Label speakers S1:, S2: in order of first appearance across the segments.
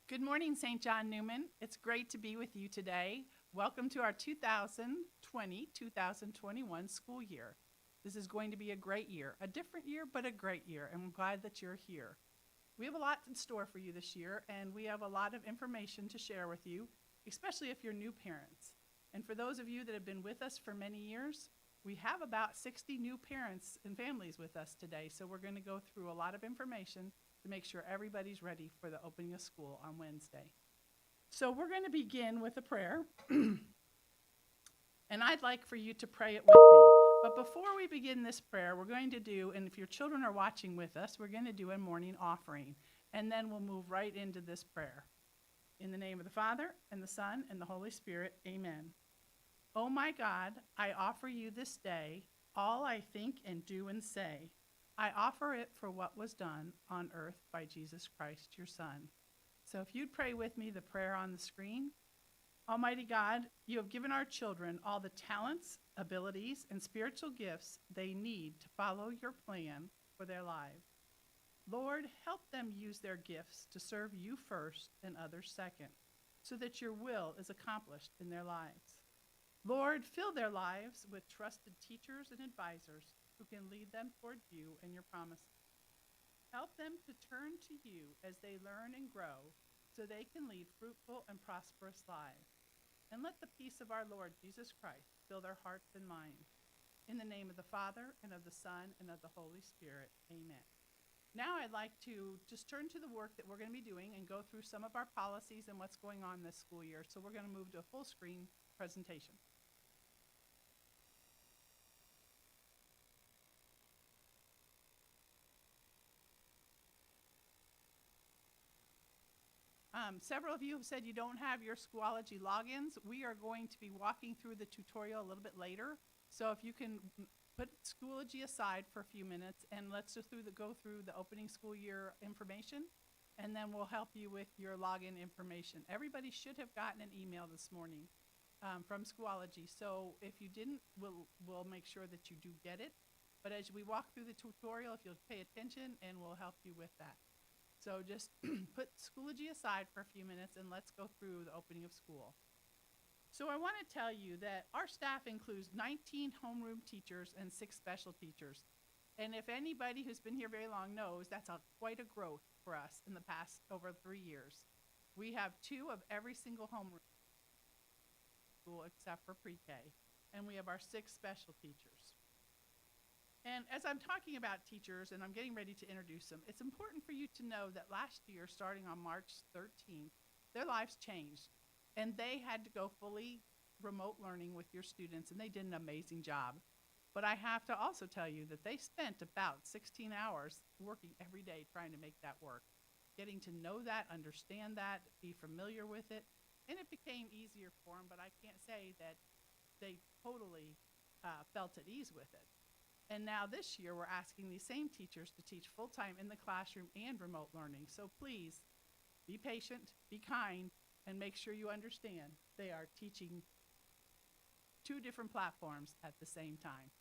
S1: Good morning, St. John Newman. It's great to be with you today. Welcome to our 2020-2021 school year. This is going to be a great year, a different year, but a great year, and I'm glad that you're here. We have a lot in store for you this year, and we have a lot of information to share with you, especially if you're new parents. And for those of you that have been with us for many years, we have about 60 new parents and families with us today, so we're going to go through a lot of information to make sure everybody's ready for the opening of school on Wednesday. So we're going to begin with a prayer, and I'd like for you to pray it with me. But before we begin this prayer, we're going to do, and if your children are watching with us, we're going to do a morning offering, and then we'll move right into this prayer. In the name of the Father, and the Son, and the Holy Spirit, amen. Oh my God, I offer you this day all I think and do and say. I offer it for what was done on earth by Jesus Christ, your Son. So if you'd pray with me the prayer on the screen. Almighty God, you have given our children all the talents, abilities, and spiritual gifts they need to follow your plan for their lives. Lord, help them use their gifts to serve you first and others second, so that your will is accomplished in their lives. Lord, fill their lives with trusted teachers and advisors who can lead them toward you and your promises. Help them to turn to you as they learn and grow so they can lead fruitful and prosperous lives. And let the peace of our Lord Jesus Christ fill their hearts and minds. In the name of the Father, and of the Son, and of the Holy Spirit, amen. Now I'd like to just turn to the work that we're going to be doing and go through some of our policies and what's going on this school year. So we're going to move to a full screen presentation. Several of you have said you don't have your Schoology logins. We are going to be walking through the tutorial a little bit later. So if you can put Schoology aside for a few minutes, and let's just go through the opening school year information, and then we'll help you with your login information. Everybody should have gotten an email this morning from Schoology. So if you didn't, we'll make sure that you do get it. But as we walk through the tutorial, if you'll pay attention, and we'll help you with that. So just put Schoology aside for a few minutes, and let's go through the opening of school. So I want to tell you that our staff includes 19 homeroom teachers and 6 special teachers. And if anybody who's been here very long knows, that's quite a growth for us in the past over 3 years. We have 2 of every single homeroom school except for PreK, and we have our 6 special teachers. And as I'm talking about teachers, and I'm getting ready to introduce them, it's important for you to know that last year, starting on March 13th, their lives changed. And they had to go fully remote learning with your students, and they did an amazing job. But I have to also tell you that they spent about 16 hours working every day trying to make that work, getting to know that, understand that, be familiar with it, and it became easier for them, but I can't say that they totally felt at ease with it. And now this year, we're asking these same teachers to teach full-time in the classroom and remote learning. So please be patient, be kind, and make sure you understand they are teaching 2 different platforms at the same time.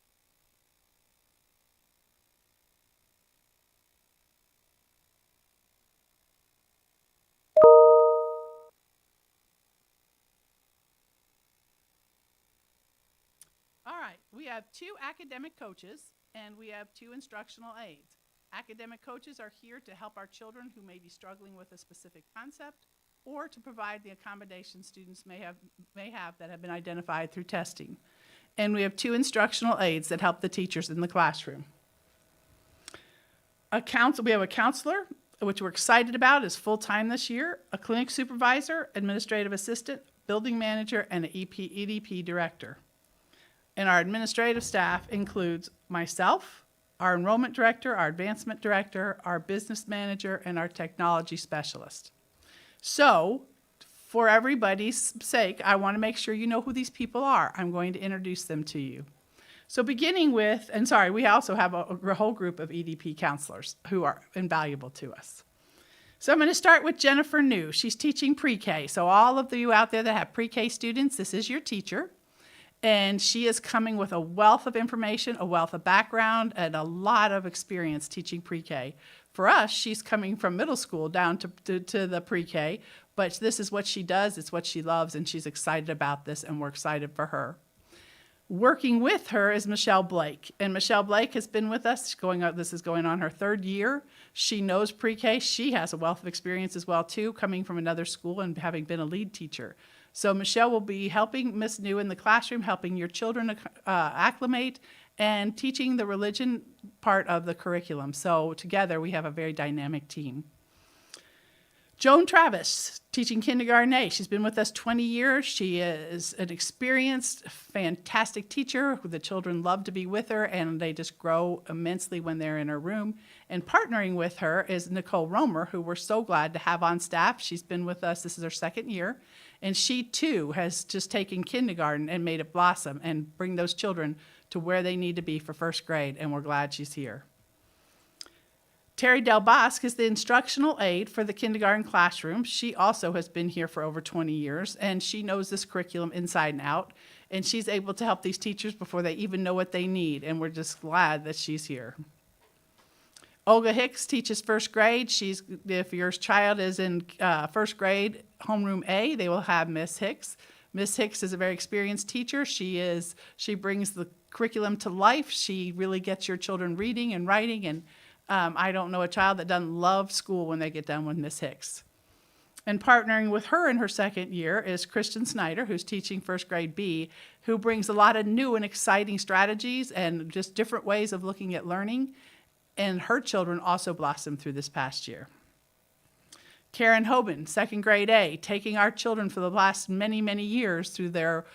S1: All right, we have 2 academic coaches, and we have 2 instructional aides. Academic coaches are here to help our children who may be struggling with a specific concept, or to provide the accommodations students may have that have been identified through testing. And we have 2 instructional aides that help the teachers in the classroom. We have a counselor, which we're excited about, is full-time this year, a clinic supervisor, administrative assistant, building manager, and an EDP director. And our administrative staff includes myself, our enrollment director, our advancement director, our business manager, and our technology specialist. So, for everybody's sake, I want to make sure you know who these people are. I'm going to introduce them to you. So beginning with, we also have a whole group of EDP counselors who are invaluable to us. So I'm going to start with Jennifer New. She's teaching PreK. So all of you out there that have PreK students, this is your teacher. And she is coming with a wealth of information, a wealth of background, and a lot of experience teaching pre-K. For us, she's coming from middle school down to the pre-K, but this is what she does, it's what she loves, and she's excited about this, and we're excited for her. Working with her is Michelle Blake, and Michelle Blake has been with us. This is going on her 3rd year. She knows pre-K. She has a wealth of experience as well, too, coming from another school and having been a lead teacher. So Michelle will be helping Miss New in the classroom, helping your children acclimate, and teaching the religion part of the curriculum. So together we have a very dynamic team. Joan Travis, teaching kindergarten A. She's been with us 20 years. She is an experienced, fantastic teacher. The children love to be with her, and they just grow immensely when they're in her room. And partnering with her is Nicole Romer, who we're so glad to have on staff. She's been with us. This is her 2nd year. And she, too, has just taken kindergarten and made it blossom and bring those children to where they need to be for 1st grade, and we're glad she's here. Terry Del Bosque is the instructional aide for the kindergarten classroom. She also has been here for over 20 years, and she knows this curriculum inside and out, and she's able to help these teachers before they even know what they need, and we're just glad that she's here. Olga Hicks teaches 1st grade. If your child is in 1st grade, homeroom A, they will have Miss Hicks. Miss Hicks is a very experienced teacher. She brings the curriculum to life. She really gets your children reading and writing, and I don't know a child that doesn't love school when they get done with Miss Hicks. And partnering with her in her 2nd year is Kristen Snyder, who's teaching 1st grade B, who brings a lot of new and exciting strategies and just different ways of looking at learning. And her children also blossomed through this past year. Karen Hoban, 2nd grade A, taking our children for the last many, many years through their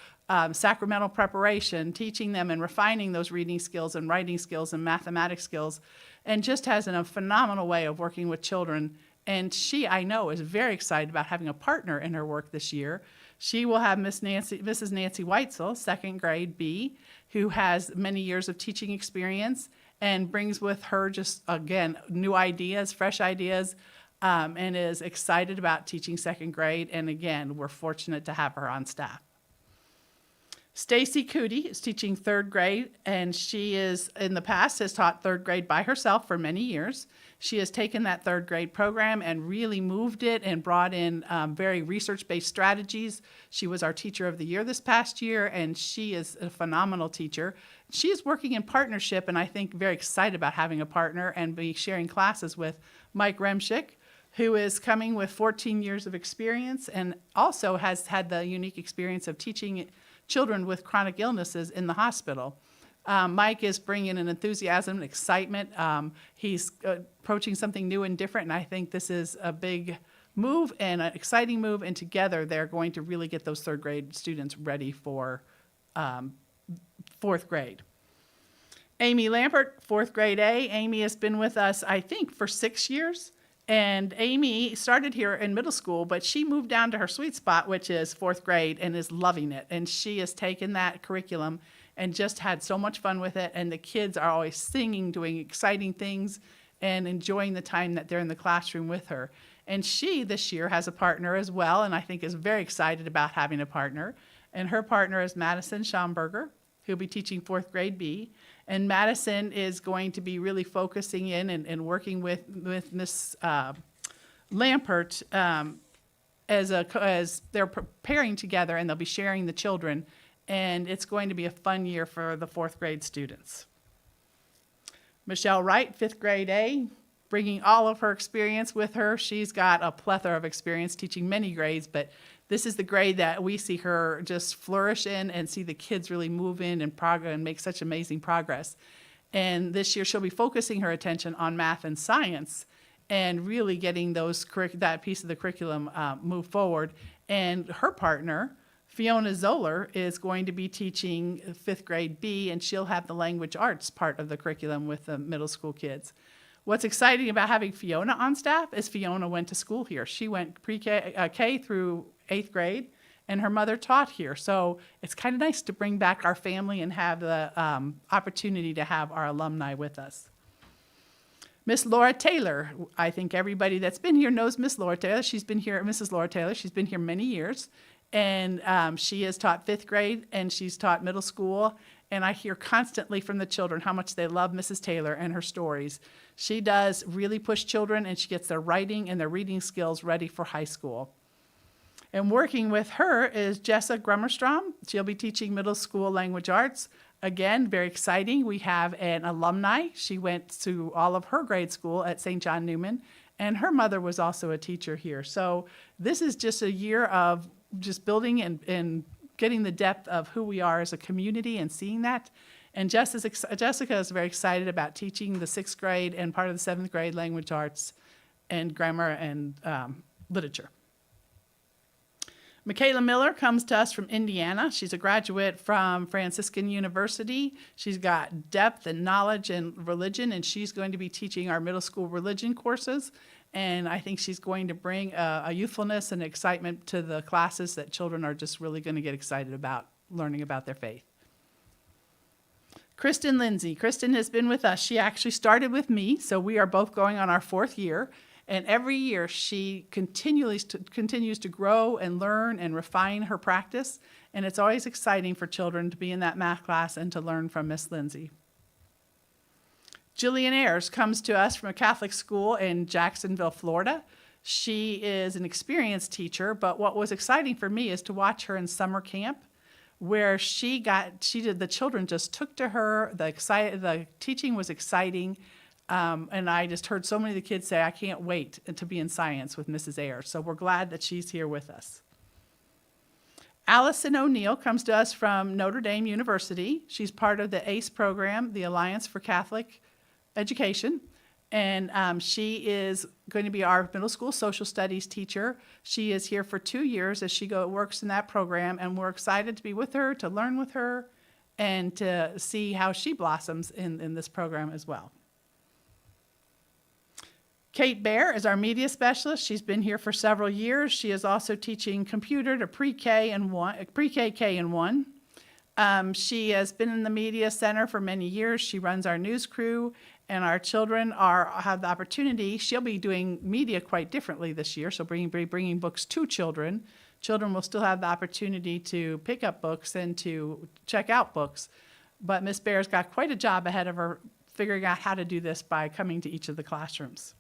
S1: sacramental preparation, teaching them and refining those reading skills and writing skills and mathematics skills, and just has a phenomenal way of working with children. And she, I know, is very excited about having a partner in her work this year. She will have Mrs. Nancy Weitzel, 2nd grade B, who has many years of teaching experience and brings with her just, again, new ideas, fresh ideas, and is excited about teaching 2nd grade. And again, we're fortunate to have her on staff. Stacy Cootie is teaching 3rd grade, and she is, in the past, has taught 3rd grade by herself for many years. She has taken that 3rd grade program and really moved it and brought in very research-based strategies. She was our teacher of the year this past year, and she is a phenomenal teacher. She is working in partnership, and I think very excited about having a partner and be sharing classes with Mike Remschick, who is coming with 14 years of experience and also has had the unique experience of teaching children with chronic illnesses in the hospital. Mike is bringing an enthusiasm and excitement. He's approaching something new and different, and I think this is a big move and an exciting move, and together they're going to really get those 3rd grade students ready for 4th grade. Amy Lampert, 4th grade A. Amy has been with us, I think, for 6 years. And Amy started here in middle school, but she moved down to her sweet spot, which is 4th grade, and is loving it. And she has taken that curriculum and just had so much fun with it. And the kids are always singing, doing exciting things, and enjoying the time that they're in the classroom with her. And she, this year, has a partner as well, and I think is very excited about having a partner. And her partner is Madison Schomburger, who'll be teaching 4th grade B. And Madison is going to be really focusing in and working with Miss Lampert as they're preparing together, and they'll be sharing the children. And it's going to be a fun year for the 4th grade students. Michelle Wright, 5th grade A, bringing all of her experience with her. She's got a plethora of experience teaching many grades, but this is the grade that we see her just flourish in and see the kids really move in and progress and make such amazing progress. And this year she'll be focusing her attention on math and science and really getting that piece of the curriculum move forward. And her partner, Fiona Zoller, is going to be teaching 5th grade B, and she'll have the language arts part of the curriculum with the middle school kids. What's exciting about having Fiona on staff is Fiona went to school here. She went pre-K K through 8th grade, and her mother taught here. So it's kind of nice to bring back our family and have the opportunity to have our alumni with us. Miss Laura Taylor, I think everybody that's been here knows Miss Laura Taylor. She's been here, Mrs. Laura Taylor. She's been here many years, And she has taught 5th grade, and she's taught middle school. And I hear constantly from the children how much they love Mrs. Taylor and her stories. She does really push children, and she gets their writing and their reading skills ready for high school. And working with her is Jessa Grummerstrom. She'll be teaching middle school language arts. Again, very exciting. We have an alumni. She went to all of her grade school at St. John Newman, and her mother was also a teacher here. So this is just a year of just building and getting the depth of who we are as a community and seeing that. And Jessica is very excited about teaching the 6th grade and part of the 7th grade language arts and grammar and literature. Michaela Miller comes to us from Indiana. She's a graduate from Franciscan University. She's got depth and knowledge in religion, and she's going to be teaching our middle school religion courses. And I think she's going to bring a youthfulness and excitement to the classes that children are just really going to get excited about learning about their faith. Kristen Lindsay. Kristen has been with us. She actually started with me, so we are both going on our 4th year. And every year she continues to grow and learn and refine her practice. And it's always exciting for children to be in that math class and to learn from Miss Lindsay. Jillian Ayers comes to us from a Catholic school in Jacksonville, Florida. She is an experienced teacher, but what was exciting for me is to watch her in summer camp, where the children just took to her. The teaching was exciting. And I just heard so many of the kids say, I can't wait to be in science with Mrs. Ayers. So we're glad that she's here with us. Allison O'Neill comes to us from Notre Dame University. She's part of the ACE program, the Alliance for Catholic Education. And she is going to be our middle school social studies teacher. She is here for 2 years as she works in that program. And we're excited to be with her, to learn with her, and to see how she blossoms in this program as well. Kate Bear is our media specialist. She's been here for several years. She is also teaching computer to pre-K and K and 1. She has been in the media center for many years. She runs our news crew, and our children have the opportunity. She'll be doing media quite differently this year, so bringing books to children. Children will still have the opportunity to pick up books and to check out books. But Miss Bear's got quite a job ahead of her figuring out how to do this by coming to each of the classrooms.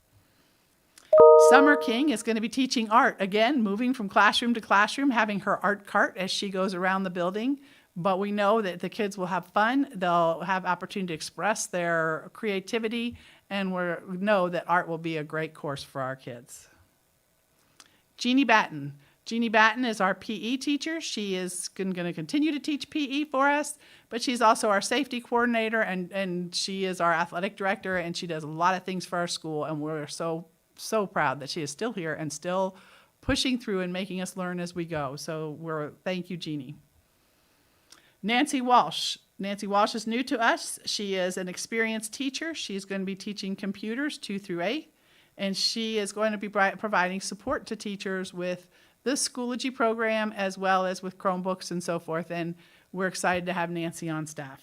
S1: Summer King is going to be teaching art, again, moving from classroom to classroom, having her art cart as she goes around the building. But we know that the kids will have fun. They'll have opportunity to express their creativity, and we know that art will be a great course for our kids. Jeannie Batten. Jeannie Batten is our PE teacher. She is going to continue to teach PE for us, but she's also our safety coordinator, and she is our athletic director, and she does a lot of things for our school, and we're so proud that she is still here and still pushing through and making us learn as we go. So thank you, Jeannie. Nancy Walsh. Nancy Walsh is new to us. She is an experienced teacher. She's going to be teaching computers 2 through 8, and she is going to be providing support to teachers with the Schoology program as well as with Chromebooks and so forth, and we're excited to have Nancy on staff.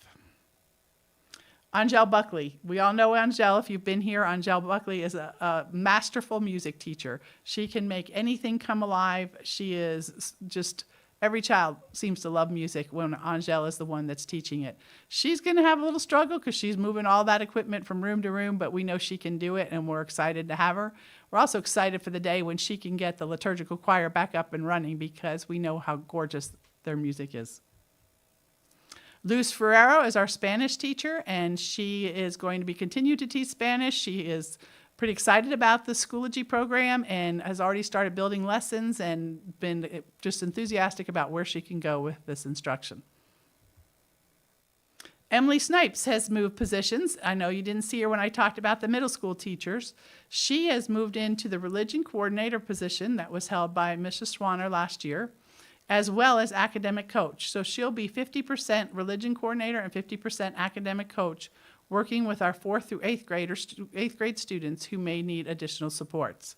S1: Angel Buckley. We all know Angel. If you've been here, Angel Buckley is a masterful music teacher. She can make anything come alive. She is just, every child seems to love music when Angel is the one that's teaching it. She's going to have a little struggle because she's moving all that equipment from room to room, but we know she can do it, and we're excited to have her. We're also excited for the day when she can get the liturgical choir back up and running because we know how gorgeous their music is. Luz Ferrero is our Spanish teacher, and she is going to be continue to teach Spanish. She is pretty excited about the Schoology program and has already started building lessons and been just enthusiastic about where she can go with this instruction. Emily Snipes has moved positions. I know you didn't see her when I talked about the middle school teachers. She has moved into the religion coordinator position that was held by Mrs. Swanner last year, as well as academic coach. So she'll be 50% religion coordinator and 50% academic coach, working with our 4th through 8th grade students who may need additional supports.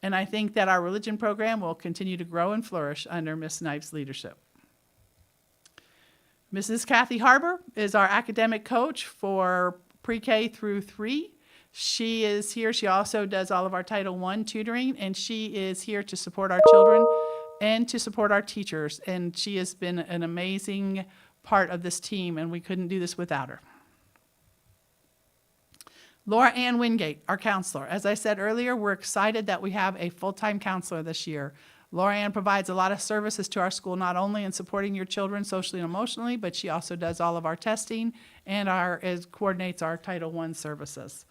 S1: And I think that our religion program will continue to grow and flourish under Ms. Snipes' leadership. Mrs. Kathy Harbor is our academic coach for pre-K through 3. She is here. She also does all of our Title I tutoring, and she is here to support our children and to support our teachers. And she has been an amazing part of this team, and we couldn't do this without her. Laura Ann Wingate, our counselor. As I said earlier, we're excited that we have a full-time counselor this year. Laura Ann provides a lot of services to our school, not only in supporting your children socially and emotionally, but she also does all of our testing and coordinates our Title I services.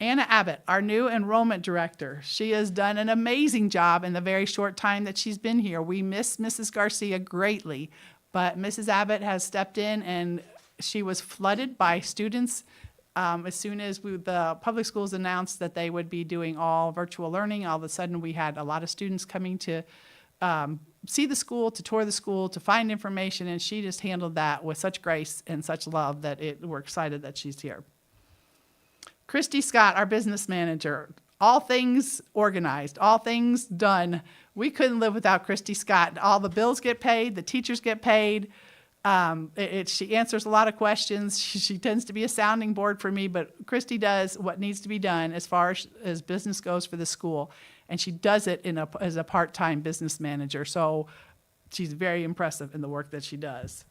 S1: Anna Abbott, our new enrollment director. She has done an amazing job in the very short time that she's been here. We miss Mrs. Garcia greatly, but Mrs. Abbott has stepped in, and she was flooded by students as soon as the public schools announced that they would be doing all virtual learning. All of a sudden, we had a lot of students coming to see the school, to tour the school, to find information, and she just handled that with such grace and such love that we're excited that she's here. Christy Scott, our business manager. All things organized, all things done. We couldn't live without Christy Scott. All the bills get paid, the teachers get paid. She answers a lot of questions. She tends to be a sounding board for me, but Christy does what needs to be done as far as business goes for the school, and she does it as a part-time business manager. So she's very impressive in the work that she does.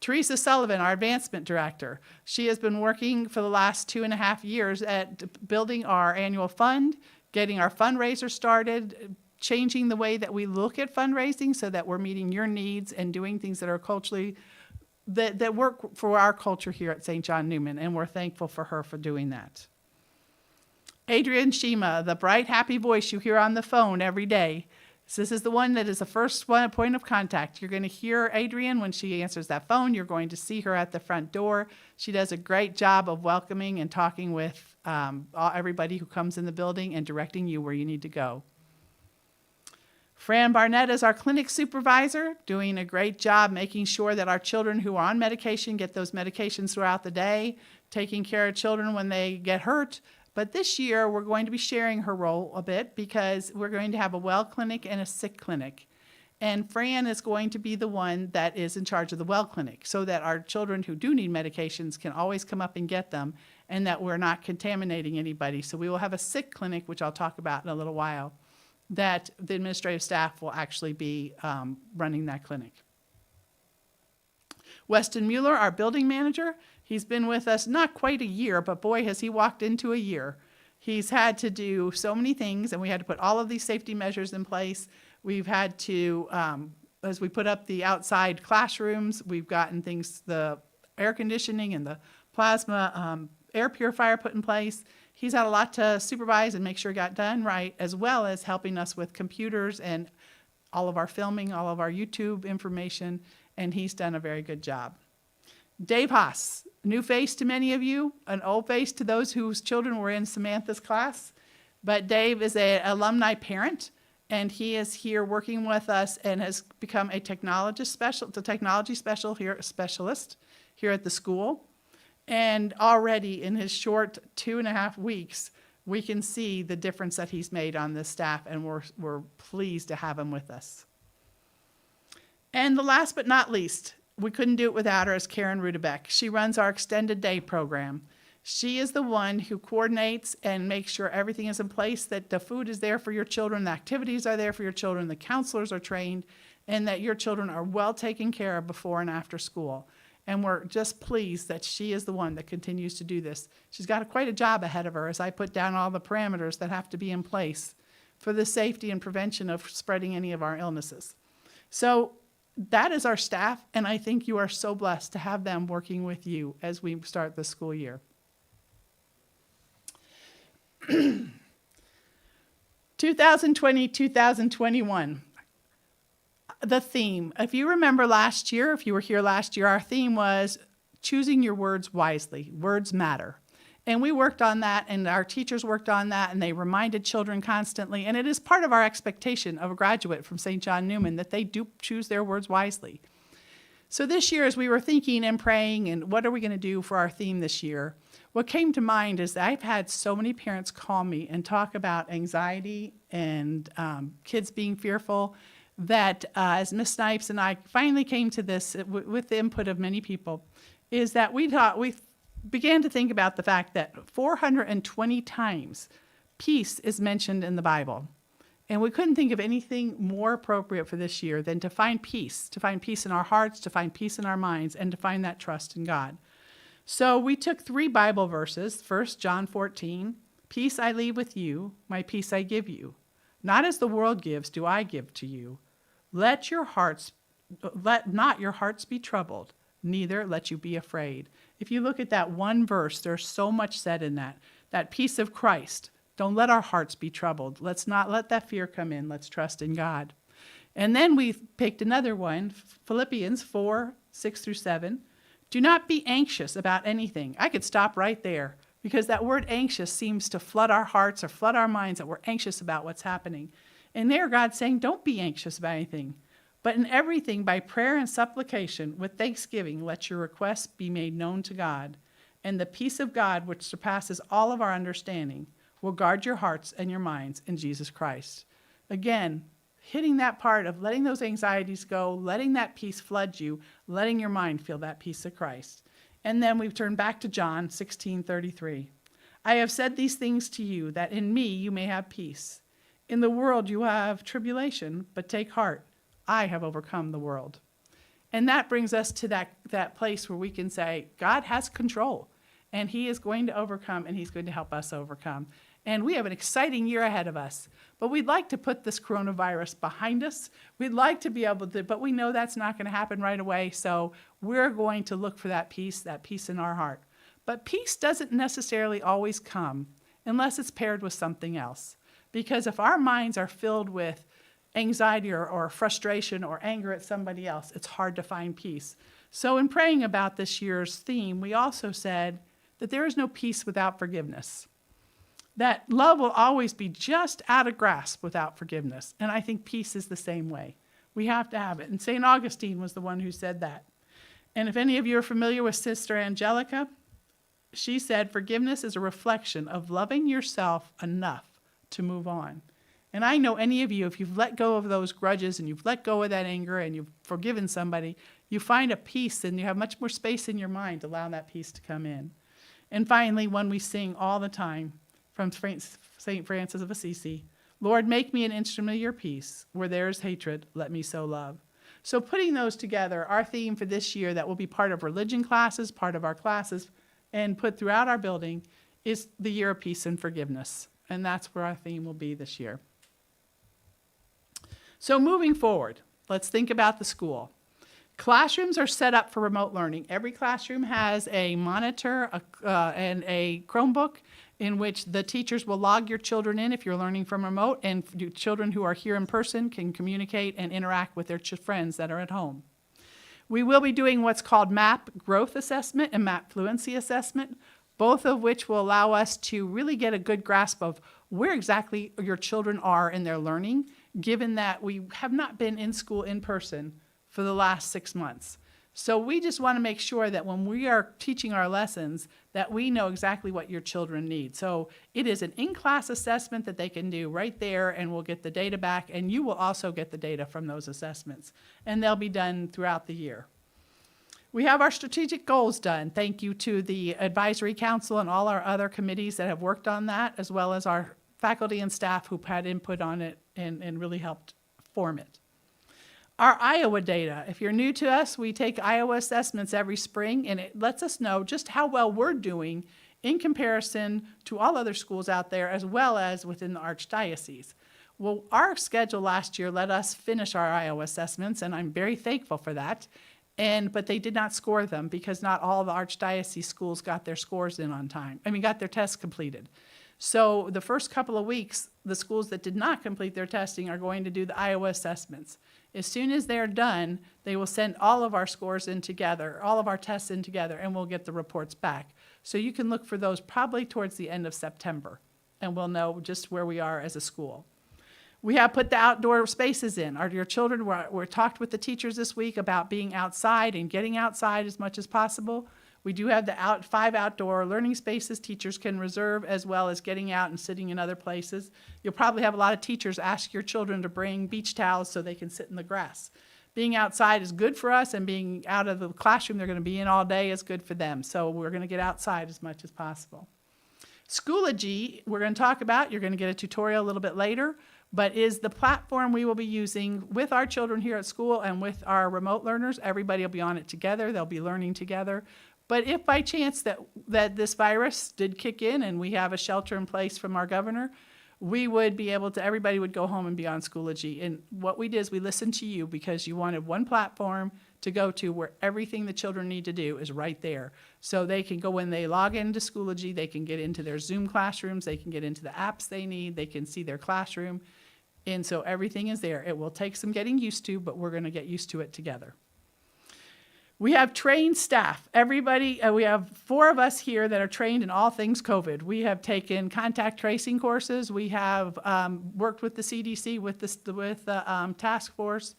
S1: Teresa Sullivan, our advancement director. She has been working for the last 2.5 years at building our annual fund, getting our fundraiser started, changing the way that we look at fundraising so that we're meeting your needs and doing things that are culturally, that work for our culture here at St. John Neumann, and we're thankful for her for doing that. Adrienne Shima, the bright, happy voice you hear on the phone every day. So this is the one that is the first point of contact. You're going to hear Adrienne when she answers that phone. You're going to see her at the front door. She does a great job of welcoming and talking with everybody who comes in the building and directing you where you need to go. Fran Barnett is our clinic supervisor, doing a great job making sure that our children who are on medication get those medications throughout the day, taking care of children when they get hurt. But this year, we're going to be sharing her role a bit because we're going to have a well clinic and a sick clinic. And Fran is going to be the one that is in charge of the well clinic so that our children who do need medications can always come up and get them and that we're not contaminating anybody. So we will have a sick clinic, which I'll talk about in a little while, that the administrative staff will actually be running that clinic. Weston Mueller, our building manager. He's been with us not quite a year, but boy, has he walked into a year. He's had to do so many things, and we had to put all of these safety measures in place. We've had to, as we put up the outside classrooms, we've gotten things, the air conditioning and the plasma air purifier put in place. He's had a lot to supervise and make sure it got done right, as well as helping us with computers and all of our filming, all of our YouTube information, and he's done a very good job. Dave Haas, new face to many of you, an old face to those whose children were in Samantha's class. But Dave is an alumni parent, and he is here working with us and has become a technology specialist here at the school. And already in his short 2.5 weeks, we can see the difference that he's made on this staff, and we're pleased to have him with us. And the last but not least, we couldn't do it without her, is Karen Rudebeck. She runs our extended day program. She is the one who coordinates and makes sure everything is in place, that the food is there for your children, the activities are there for your children, the counselors are trained, and that your children are well taken care of before and after school. And we're just pleased that she is the one that continues to do this. She's got quite a job ahead of her as I put down all the parameters that have to be in place for the safety and prevention of spreading any of our illnesses. So that is our staff, and I think you are so blessed to have them working with you as we start the school year. 2020-2021. The theme, if you remember last year, if you were here last year, our theme was choosing your words wisely. Words matter. And we worked on that, and our teachers worked on that, and they reminded children constantly. And it is part of our expectation of a graduate from St. John Neumann that they do choose their words wisely. So this year, as we were thinking and praying, and what are we going to do for our theme this year, what came to mind is that I've had so many parents call me and talk about anxiety and kids being fearful that as Ms. Snipes and I finally came to this with the input of many people, is that we began to think about the fact that 420 times peace is mentioned in the Bible. And we couldn't think of anything more appropriate for this year than to find peace in our hearts, to find peace in our minds, and to find that trust in God. So we took 3 Bible verses. First, John 14, peace I leave with you, my peace I give you. Not as the world gives, do I give to you. Let not your hearts be troubled, neither let you be afraid. If you look at that one verse, there's so much said in that peace of Christ. Don't let our hearts be troubled. Let's not let that fear come in. Let's trust in God. And then we picked another one, Philippians 4, 6 through 7. Do not be anxious about anything. I could stop right there because that word anxious seems to flood our hearts or flood our minds that we're anxious about what's happening. And there God's saying, don't be anxious about anything. But in everything, by prayer and supplication, with thanksgiving, let your requests be made known to God. And the peace of God, which surpasses all of our understanding, will guard your hearts and your minds in Jesus Christ. Again, hitting that part of letting those anxieties go, letting that peace flood you, letting your mind feel that peace of Christ. And then we turn back to John 16:33. I have said these things to you, that in me you may have peace. In the world you have tribulation, but take heart. I have overcome the world. And that brings us to that place where we can say, God has control, and he is going to overcome, and he's going to help us overcome. And we have an exciting year ahead of us. But we'd like to put this coronavirus behind us. We'd like to be able to, but we know that's not going to happen right away. So we're going to look for that peace in our heart. But peace doesn't necessarily always come unless it's paired with something else. Because if our minds are filled with anxiety or frustration or anger at somebody else, it's hard to find peace. So in praying about this year's theme, we also said that there is no peace without forgiveness. That love will always be just out of grasp without forgiveness. And I think peace is the same way. We have to have it. And St. Augustine was the one who said that. And if any of you are familiar with Sister Angelica, she said forgiveness is a reflection of loving yourself enough to move on. And I know any of you, if you've let go of those grudges and you've let go of that anger and you've forgiven somebody, you find a peace and you have much more space in your mind to allow that peace to come in. And finally, one we sing all the time from St. Francis of Assisi, Lord, make me an instrument of your peace. Where there is hatred, let me sow love. So putting those together, our theme for this year that will be part of religion classes, part of our classes, and put throughout our building is the year of peace and forgiveness. And that's where our theme will be this year. So moving forward, let's think about the school. Classrooms are set up for remote learning. Every classroom has a monitor and a Chromebook in which the teachers will log your children in if you're learning from remote, and children who are here in person can communicate and interact with their friends that are at home. We will be doing what's called MAP Growth Assessment and MAP Fluency Assessment, both of which will allow us to really get a good grasp of where exactly your children are in their learning, given that we have not been in school in person for the last 6 months. So we just want to make sure that when we are teaching our lessons, that we know exactly what your children need. So it is an in-class assessment that they can do right there, and we'll get the data back, and you will also get the data from those assessments. And they'll be done throughout the year. We have our strategic goals done. Thank you to the Advisory Council and all our other committees that have worked on that, as well as our faculty and staff who had input on it and really helped form it. Our Iowa data. If you're new to us, we take Iowa assessments every spring, and it lets us know just how well we're doing in comparison to all other schools out there, as well as within the Archdiocese. Well, our schedule last year let us finish our Iowa assessments, and I'm very thankful for that. But they did not score them because not all the Archdiocese schools got their scores in on time. Got their tests completed. So the first couple of weeks, the schools that did not complete their testing are going to do the Iowa assessments. As soon as they're done, they will send all of our scores in together, all of our tests in together, and we'll get the reports back. So you can look for those probably towards the end of September, and we'll know just where we are as a school. We have put the outdoor spaces in. Your children were talked with the teachers this week about being outside and getting outside as much as possible. We do have the 5 outdoor learning spaces teachers can reserve, as well as getting out and sitting in other places. You'll probably have a lot of teachers ask your children to bring beach towels so they can sit in the grass. Being outside is good for us, and being out of the classroom they're going to be in all day is good for them. So we're going to get outside as much as possible. Schoology, we're going to talk about. You're going to get a tutorial a little bit later. but is the platform we will be using with our children here at school and with our remote learners. Everybody will be on it together. They'll be learning together. But if by chance that this virus did kick in and we have a shelter in place from our governor, we would be able to, everybody would go home and be on Schoology. And what we did is we listened to you because you wanted one platform to go to where everything the children need to do is right there. So they can go, when they log into Schoology, they can get into their Zoom classrooms, they can get into the apps they need, they can see their classroom. And so everything is there. It will take some getting used to, but we're going to get used to it together. We have trained staff. Everybody, we have 4 of us here that are trained in all things COVID. We have taken contact tracing courses. We have worked with the CDC, with the task force.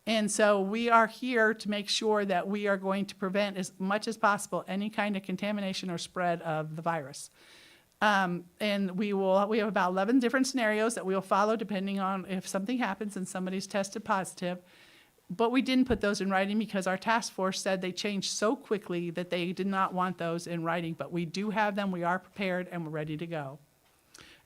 S1: And so we are here to make sure that we are going to prevent as much as possible any kind of contamination or spread of the virus. And we have about 11 different scenarios that we will follow depending on if something happens and somebody's tested positive. But we didn't put those in writing because our task force said they changed so quickly that they did not want those in writing. But we do have them, we are prepared, and we're ready to go.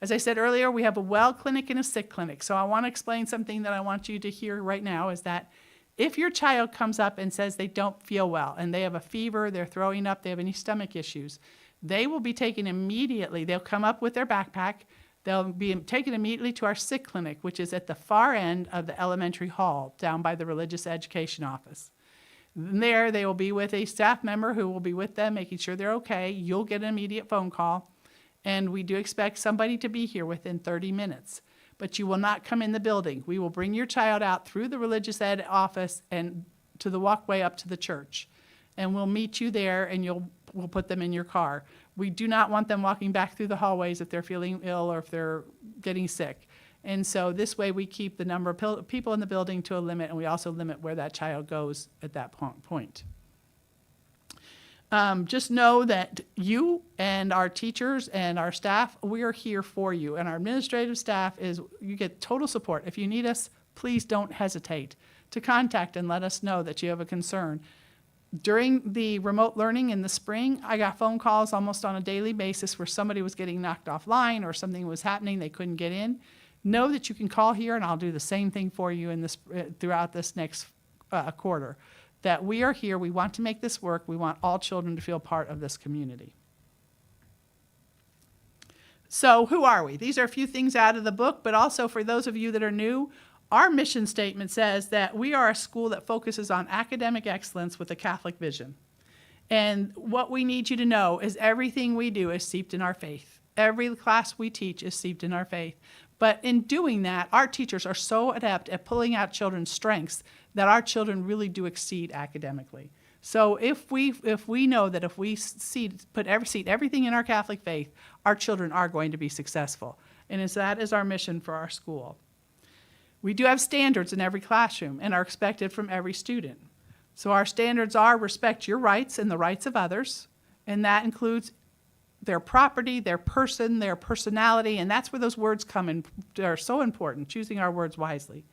S1: As I said earlier, we have a well clinic and a sick clinic. So I want to explain something that I want you to hear right now is that if your child comes up and says they don't feel well and they have a fever, they're throwing up, they have any stomach issues, they will be taken immediately. They'll come up with their backpack. They'll be taken immediately to our sick clinic, which is at the far end of the elementary hall down by the religious education office. And there they will be with a staff member who will be with them, making sure they're okay. You'll get an immediate phone call. And we do expect somebody to be here within 30 minutes. But you will not come in the building. We will bring your child out through the religious ed office and to the walkway up to the church. And we'll meet you there and we'll put them in your car. We do not want them walking back through the hallways if they're feeling ill or if they're getting sick. And so this way we keep the number of people in the building to a limit, and we also limit where that child goes at that point. Just know that you and our teachers and our staff, we are here for you. And our administrative staff you get total support. If you need us, please don't hesitate to contact and let us know that you have a concern. During the remote learning in the spring, I got phone calls almost on a daily basis where somebody was getting knocked offline or something was happening, they couldn't get in. Know that you can call here and I'll do the same thing for you throughout this next quarter. That we are here, we want to make this work, we want all children to feel part of this community. So who are we? These are a few things out of the book, but also for those of you that are new, our mission statement says that we are a school that focuses on academic excellence with a Catholic vision. And what we need you to know is everything we do is steeped in our faith. Every class we teach is steeped in our faith. But in doing that, our teachers are so adept at pulling out children's strengths that our children really do exceed academically. So if we know that if we seed everything in our Catholic faith, our children are going to be successful. And that is our mission for our school. We do have standards in every classroom and are expected from every student. So our standards are respect your rights and the rights of others, and that includes their property, their person, their personality, and that's where those words come in. They're so important, choosing our words wisely.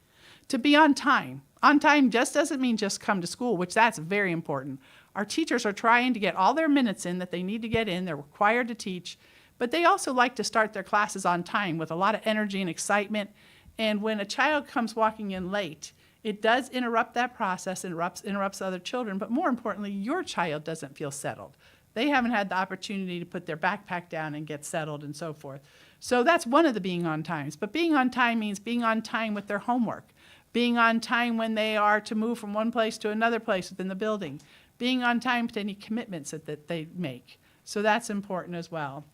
S1: To be on time. On time just doesn't mean just come to school, which that's very important. Our teachers are trying to get all their minutes in that they need to get in. They're required to teach, but they also like to start their classes on time with a lot of energy and excitement. And when a child comes walking in late, it does interrupt that process, interrupts other children, but more importantly, your child doesn't feel settled. They haven't had the opportunity to put their backpack down and get settled and so forth. So that's one of the being on times. But being on time means being on time with their homework, being on time when they are to move from one place to another place within the building, being on time to any commitments that they make. So that's important as well.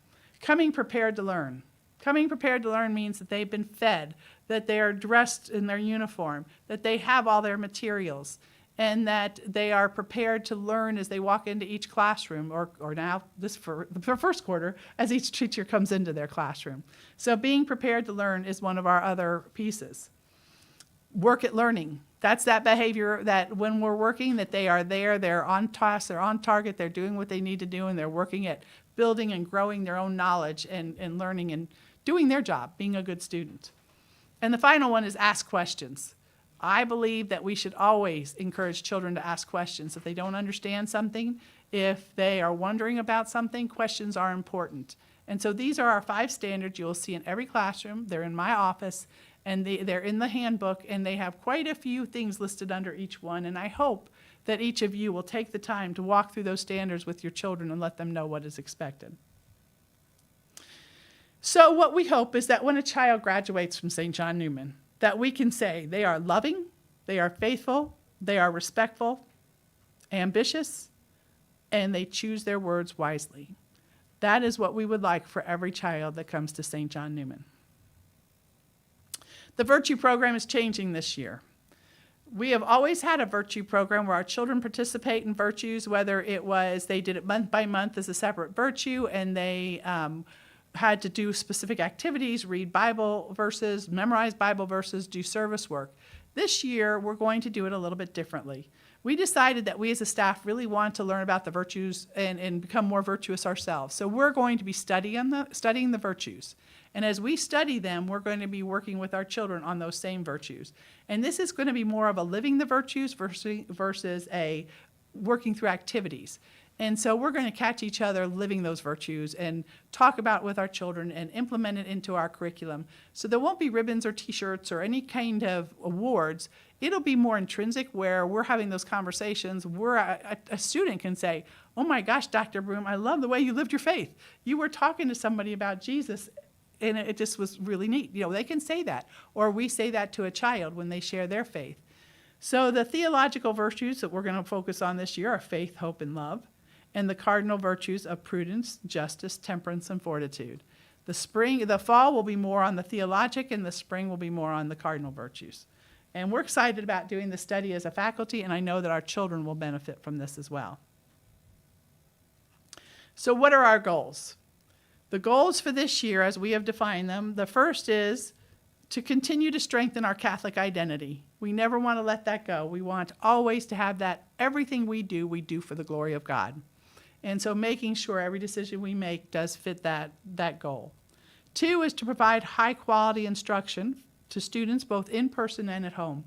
S1: Coming prepared to learn. Coming prepared to learn means that they've been fed, that they are dressed in their uniform, that they have all their materials, and that they are prepared to learn as they walk into each classroom, or now this for the first quarter, as each teacher comes into their classroom. So being prepared to learn is one of our other pieces. Work at learning. That's that behavior that when we're working, that they are there, they're on task, they're on target, they're doing what they need to do, and they're working at building and growing their own knowledge and learning and doing their job, being a good student. And the final one is ask questions. I believe that we should always encourage children to ask questions. If they don't understand something, if they are wondering about something, questions are important. And so these are our 5 standards you'll see in every classroom. They're in my office, And they're in the handbook, and they have quite a few things listed under each one. And I hope that each of you will take the time to walk through those standards with your children and let them know what is expected. So what we hope is that when a child graduates from St. John Neumann, that we can say they are loving, they are faithful, they are respectful, ambitious, and they choose their words wisely. That is what we would like for every child that comes to St. John Neumann. The Virtue program is changing this year. We have always had a Virtue program where our children participate in virtues, whether it was they did it month by month as a separate virtue, and they had to do specific activities, read Bible verses, memorize Bible verses, do service work. This year, we're going to do it a little bit differently. We decided that we as a staff really want to learn about the virtues and become more virtuous ourselves. So we're going to be studying the virtues. And as we study them, we're going to be working with our children on those same virtues. And this is going to be more of a living the virtues versus a working through activities. And so we're going to catch each other living those virtues and talk about it with our children and implement it into our curriculum. So there won't be ribbons or T-shirts or any kind of awards. It'll be more intrinsic where we're having those conversations where a student can say, oh my gosh, Dr. Broom, I love the way you lived your faith. You were talking to somebody about Jesus, and it just was really neat. You know, they can say that, or we say that to a child when they share their faith. So the theological virtues that we're going to focus on this year are faith, hope, and love, and the cardinal virtues of prudence, justice, temperance, and fortitude. The fall will be more on the theologic, and the spring will be more on the cardinal virtues. And we're excited about doing the study as a faculty, and I know that our children will benefit from this as well. So what are our goals? The goals for this year, as we have defined them, the first is to continue to strengthen our Catholic identity. We never want to let that go. We want always to have that everything we do for the glory of God. And so making sure every decision we make does fit that goal. 2 is to provide high-quality instruction to students both in person and at home.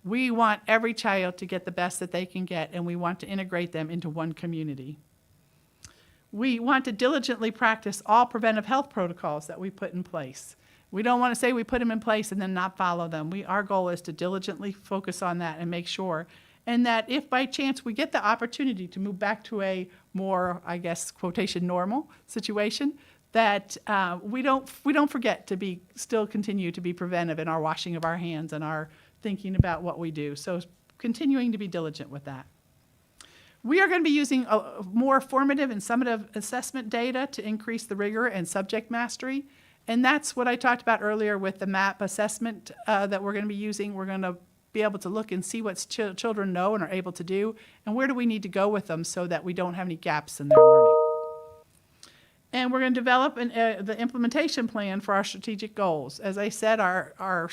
S1: We want every child to get the best that they can get, and we want to integrate them into one community. We want to diligently practice all preventive health protocols that we put in place. We don't want to say we put them in place and then not follow them. Our goal is to diligently focus on that and make sure, and that if by chance we get the opportunity to move back to a more, I guess, quotation, normal situation, that we don't forget to still continue to be preventive in our washing of our hands and our thinking about what we do. So continuing to be diligent with that. We are going to be using more formative and summative assessment data to increase the rigor and subject mastery. And that's what I talked about earlier with the MAP assessment that we're going to be using. We're going to be able to look and see what children know and are able to do, and where do we need to go with them so that we don't have any gaps in their learning. And we're going to develop the implementation plan for our strategic goals. As I said, our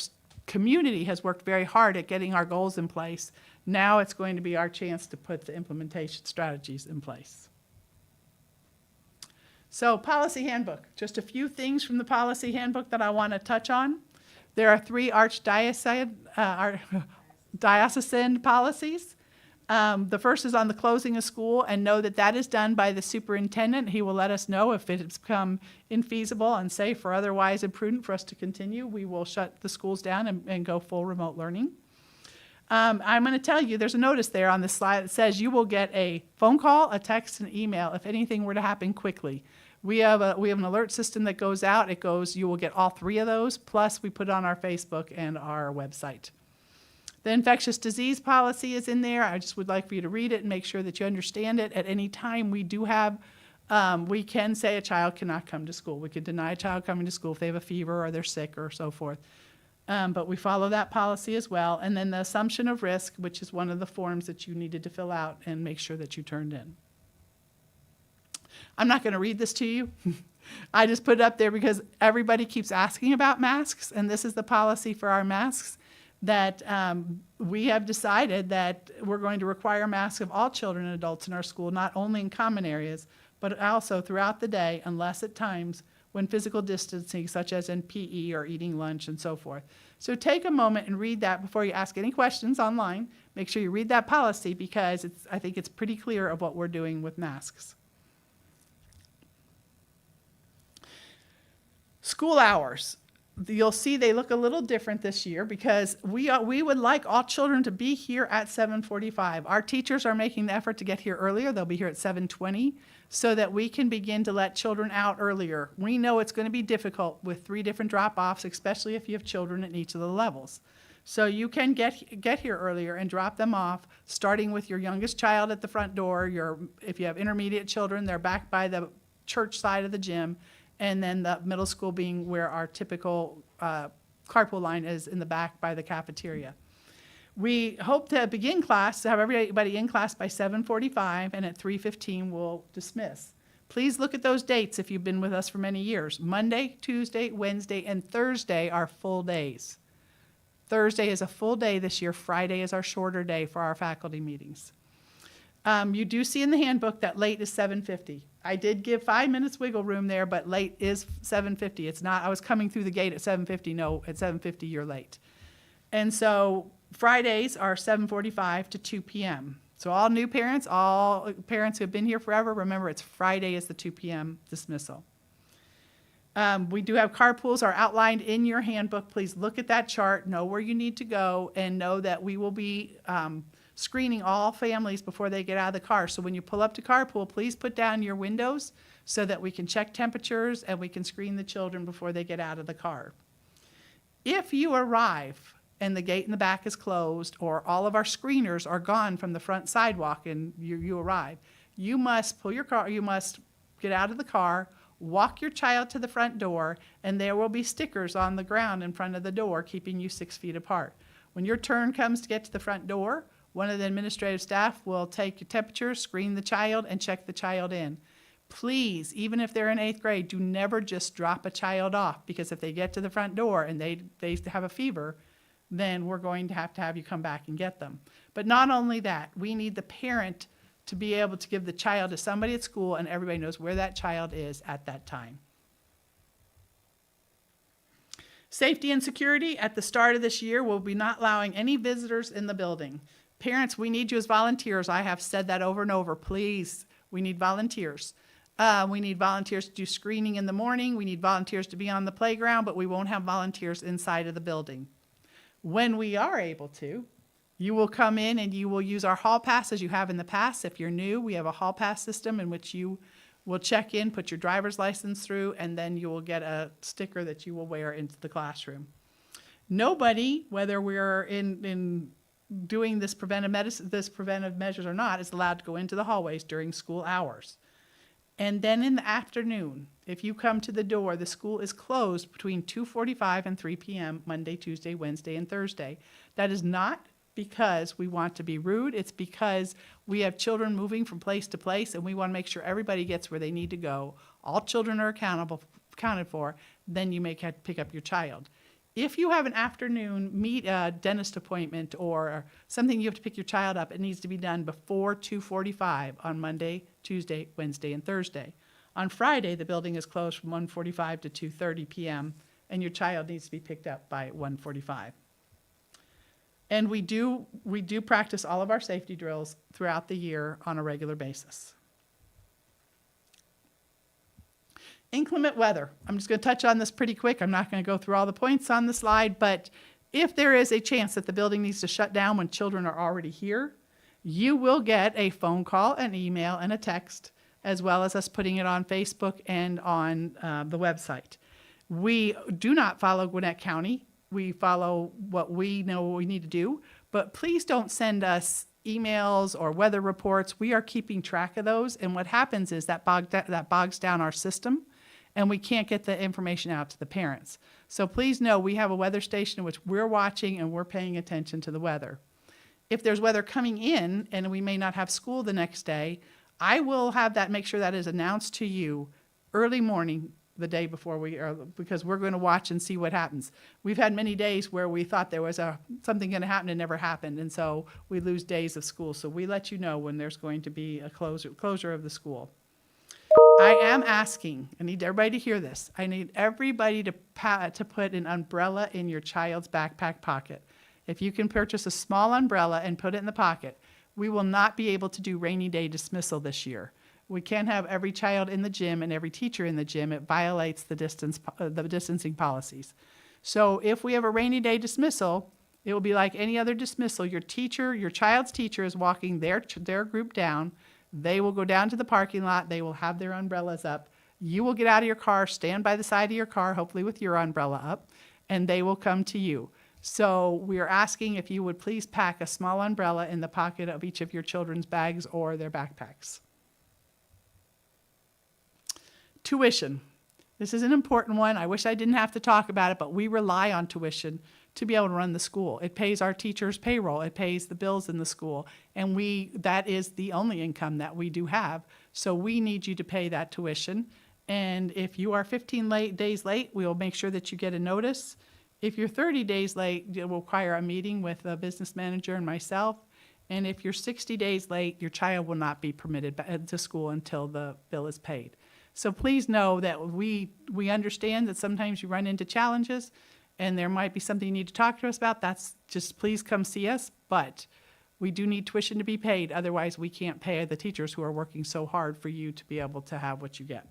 S1: community has worked very hard at getting our goals in place. Now it's going to be our chance to put the implementation strategies in place. So policy handbook, just a few things from the policy handbook that I want to touch on. There are 3 diocesan policies. The first is on the closing of school, and know that is done by the superintendent. He will let us know if it's become infeasible, unsafe, or otherwise imprudent for us to continue. We will shut the schools down and go full remote learning. I'm going to tell you, there's a notice there on the slide that says you will get a phone call, a text, and email if anything were to happen quickly. We have an alert system that goes out. You will get all 3 of those, plus we put it on our Facebook and our website. The infectious disease policy is in there. I just would like for you to read it and make sure that you understand it. At any time, we can say a child cannot come to school. We could deny a child coming to school if they have a fever or they're sick or so forth. But we follow that policy as well. And then the assumption of risk, which is one of the forms that you needed to fill out and make sure that you turned in. I'm not going to read this to you. I just put it up there because everybody keeps asking about masks, and this is the policy for our masks, that we have decided that we're going to require masks of all children and adults in our school, not only in common areas, but also throughout the day, unless at times when physical distancing, such as in PE or eating lunch and so forth. So take a moment and read that before you ask any questions online. Make sure you read that policy because I think it's pretty clear of what we're doing with masks. School hours. you'll see they look a little different this year because we would like all children to be here at 7:45. Our teachers are making the effort to get here earlier. They'll be here at 7:20 so that we can begin to let children out earlier. We know it's going to be difficult with 3 different drop-offs, especially if you have children at each of the levels. So you can get here earlier and drop them off, starting with your youngest child at the front door. If you have intermediate children, they're back by the church side of the gym, and then the middle school being where our typical carpool line is in the back by the cafeteria. We hope to begin class, to have everybody in class by 7:45, and at 3:15 we'll dismiss. Please look at those dates if you've been with us for many years. Monday, Tuesday, Wednesday, and Thursday are full days. Thursday is a full day this year. Friday is our shorter day for our faculty meetings. You do see in the handbook that late is 7:50. I did give 5 minutes wiggle room there, but late is 7:50. It's not, I was coming through the gate at 7:50. No, at 7:50 you're late. And so Fridays are 7:45 to 2 p.m. So all new parents, all parents who have been here forever, remember it's Friday is the 2 p.m. dismissal. We do have carpools are outlined in your handbook. Please look at that chart, know where you need to go, and know that we will be screening all families before they get out of the car. So when you pull up to carpool, please put down your windows so that we can check temperatures and we can screen the children before they get out of the car. If you arrive and the gate in the back is closed or all of our screeners are gone from the front sidewalk and you arrive, you must pull your car, you must get out of the car, walk your child to the front door, and there will be stickers on the ground in front of the door keeping you 6 feet apart. When your turn comes to get to the front door, one of the administrative staff will take your temperature, screen the child, and check the child in. Please, even if they're in 8th grade, do never just drop a child off, because if they get to the front door and they have a fever, then we're going to have you come back and get them. But not only that, we need the parent to be able to give the child to somebody at school and everybody knows where that child is at that time. Safety and security, at the start of this year, we'll be not allowing any visitors in the building. Parents, we need you as volunteers. I have said that over and over. Please, we need volunteers. We need volunteers to do screening in the morning. We need volunteers to be on the playground, but we won't have volunteers inside of the building. When we are able to, you will come in and you will use our hall pass as you have in the past. If you're new, we have a hall pass system in which you will check in, put your driver's license through, and then you will get a sticker that you will wear into the classroom. Nobody, whether we're in doing this preventive measures or not, is allowed to go into the hallways during school hours. And then in the afternoon, if you come to the door, the school is closed between 2:45 and 3 p.m. Monday, Tuesday, Wednesday, and Thursday. That is not because we want to be rude. It's because we have children moving from place to place, and we want to make sure everybody gets where they need to go. All children are accounted for. Then you may pick up your child. If you have an afternoon dentist appointment or something you have to pick your child up, it needs to be done before 2:45 on Monday, Tuesday, Wednesday, and Thursday. On Friday, the building is closed from 1:45 to 2:30 p.m., and your child needs to be picked up by 1:45. And we do practice all of our safety drills throughout the year on a regular basis. Inclement weather. I'm just going to touch on this pretty quick. I'm not going to go through all the points on the slide, but if there is a chance that the building needs to shut down when children are already here, you will get a phone call, an email, and a text, as well as us putting it on Facebook and on the website. We do not follow Gwinnett County. We follow what we know we need to do, but please don't send us emails or weather reports. We are keeping track of those, and what happens is that bogs down our system, and we can't get the information out to the parents. So please know we have a weather station in which we're watching and we're paying attention to the weather. If there's weather coming in and we may not have school the next day, I will make sure that is announced to you early morning the day before because we're going to watch and see what happens. We've had many days where we thought there was something going to happen and never happened, and so we lose days of school. So we let you know when there's going to be a closure of the school. I am asking, I need everybody to hear this, I need everybody to put an umbrella in your child's backpack pocket. If you can purchase a small umbrella and put it in the pocket, we will not be able to do rainy day dismissal this year. We can't have every child in the gym and every teacher in the gym. It violates the distancing policies. So if we have a rainy day dismissal, it will be like any other dismissal. Your teacher, your child's teacher is walking their group down. They will go down to the parking lot. They will have their umbrellas up. You will get out of your car, stand by the side of your car, hopefully with your umbrella up, and they will come to you. So we are asking if you would please pack a small umbrella in the pocket of each of your children's bags or their backpacks. Tuition. This is an important one. I wish I didn't have to talk about it, but we rely on tuition to be able to run the school. It pays our teachers' payroll. It pays the bills in the school. And that is the only income that we do have. So we need you to pay that tuition. And if you are 15 days late, we will make sure that you get a notice. If you're 30 days late, it will require a meeting with the business manager and myself. And if you're 60 days late, your child will not be permitted to school until the bill is paid. So please know that we understand that sometimes you run into challenges and there might be something you need to talk to us about. That's just please come see us. But we do need tuition to be paid. Otherwise, we can't pay the teachers who are working so hard for you to be able to have what you get.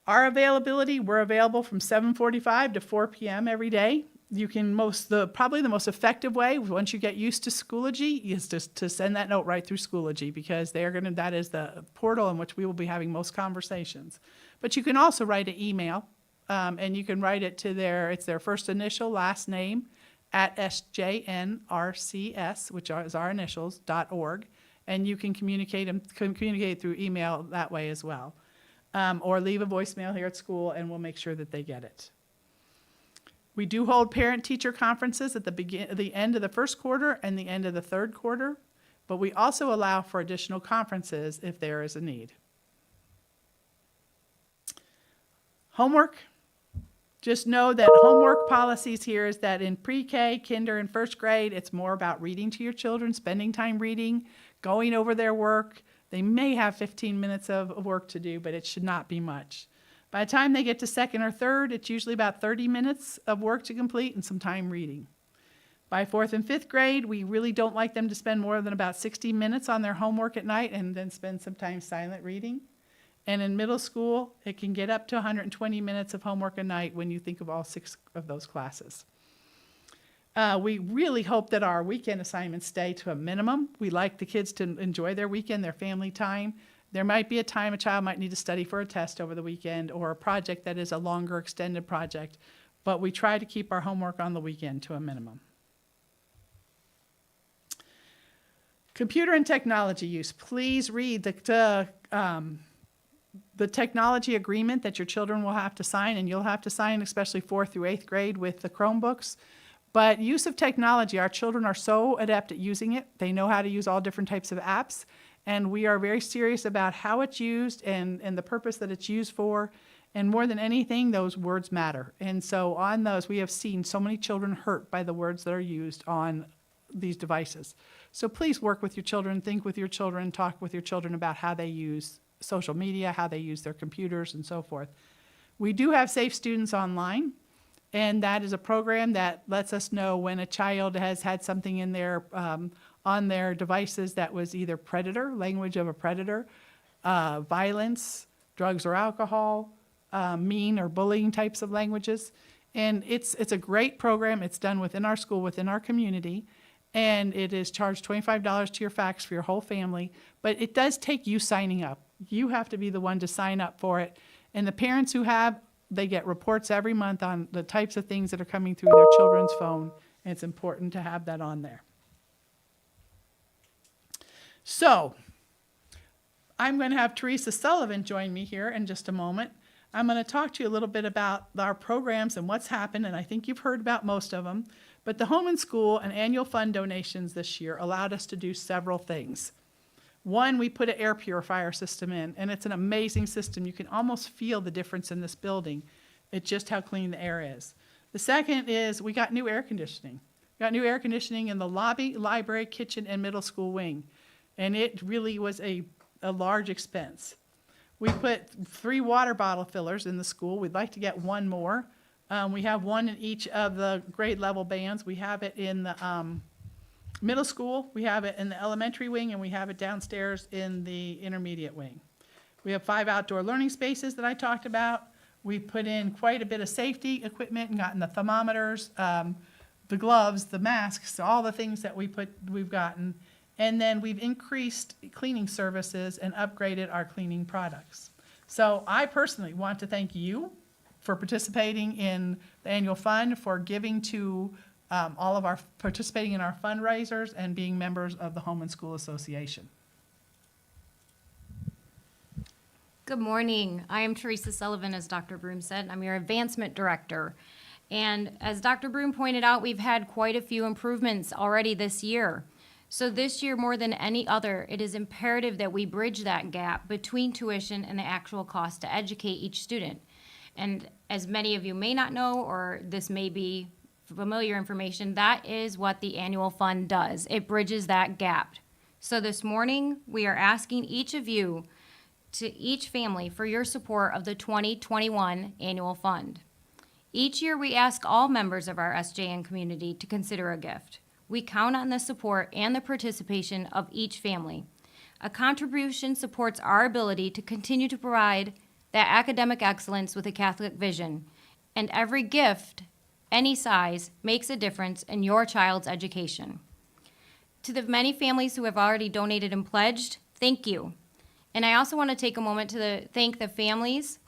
S1: Our availability, we're available from 7:45 to 4 p.m. every day. You can probably the most effective way, once you get used to Schoology, is to send that note right through Schoology, because that is the portal in which we will be having most conversations. But you can also write an email, and you can write it to it's their first initial, last name, at sjnrcs, which is our initials, .org, and you can communicate through email that way as well. Or leave a voicemail here at school, and we'll make sure that they get it. We do hold parent-teacher conferences at the end of the first quarter and the end of the third quarter, but we also allow for additional conferences if there is a need. Homework. Just know that homework policies here is that in pre-K, kinder, and first grade, it's more about reading to your children, spending time reading, going over their work. They may have 15 minutes of work to do, but it should not be much. By the time they get to second or third, it's usually about 30 minutes of work to complete and some time reading. By fourth and fifth grade, we really don't like them to spend more than about 60 minutes on their homework at night and then spend some time silent reading. And in middle school, it can get up to 120 minutes of homework a night when you think of all 6 of those classes. We really hope that our weekend assignments stay to a minimum. We like the kids to enjoy their weekend, their family time. There might be a time a child might need to study for a test over the weekend or a project that is a longer extended project, but we try to keep our homework on the weekend to a minimum. Computer and technology use. Please read the technology agreement that your children will have to sign, and you'll have to sign, especially 4th through 8th grade with the Chromebooks. But use of technology, our children are so adept at using it. They know how to use all different types of apps. And we are very serious about how it's used and the purpose that it's used for. And more than anything, those words matter. And so on those, we have seen so many children hurt by the words that are used on these devices. So please work with your children, think with your children, talk with your children about how they use social media, how they use their computers, and so forth. We do have Safe Students Online. And that is a program that lets us know when a child has had something in their on their devices that was either predator, language of a predator, violence, drugs or alcohol, mean or bullying types of languages. And it's a great program. It's done within our school, within our community, and it is charged $25 to your fax for your whole family. But it does take you signing up. You have to be the one to sign up for it. And the parents who have, they get reports every month on the types of things that are coming through their children's phone, and it's important to have that on there. So, I'm going to have Teresa Sullivan join me here in just a moment. I'm going to talk to you a little bit about our programs and what's happened, and I think you've heard about most of them. But the Home and School and annual fund donations this year allowed us to do several things. One, we put an air purifier system in, and it's an amazing system. You can almost feel the difference in this building. It's just how clean the air is. The second is we got new air conditioning. We got new air conditioning in the lobby, library, kitchen, and middle school wing. And it really was a large expense. We put 3 water bottle fillers in the school. We'd like to get 1 more. We have 1 in each of the grade level bands. We have it in the middle school, we have it in the elementary wing, and we have it downstairs in the intermediate wing. We have 5 outdoor learning spaces that I talked about. We've put in quite a bit of safety equipment and gotten the thermometers, the gloves, the masks, all the things that we've gotten. And then we've increased cleaning services and upgraded our cleaning products. So I personally want to thank you for participating in the annual fund, for giving to all of our, participating in our fundraisers and being members of the Home and School Association.
S2: Good morning. I am Teresa Sullivan, as Dr. Broom said. I'm your Advancement Director. And as Dr. Broom pointed out, we've had quite a few improvements already this year. So this year, more than any other, it is imperative that we bridge that gap between tuition and the actual cost to educate each student. And as many of you may not know, or this may be familiar information, that is what the annual fund does. It bridges that gap. So this morning, we are asking each of you, to each family, for your support of the 2021 annual fund. Each year, we ask all members of our SJN community to consider a gift. We count on the support and the participation of each family. A contribution supports our ability to continue to provide that academic excellence with a Catholic vision. And every gift, any size, makes a difference in your child's education. To the many families who have already donated and pledged, thank you. And I also want to take a moment to thank the families,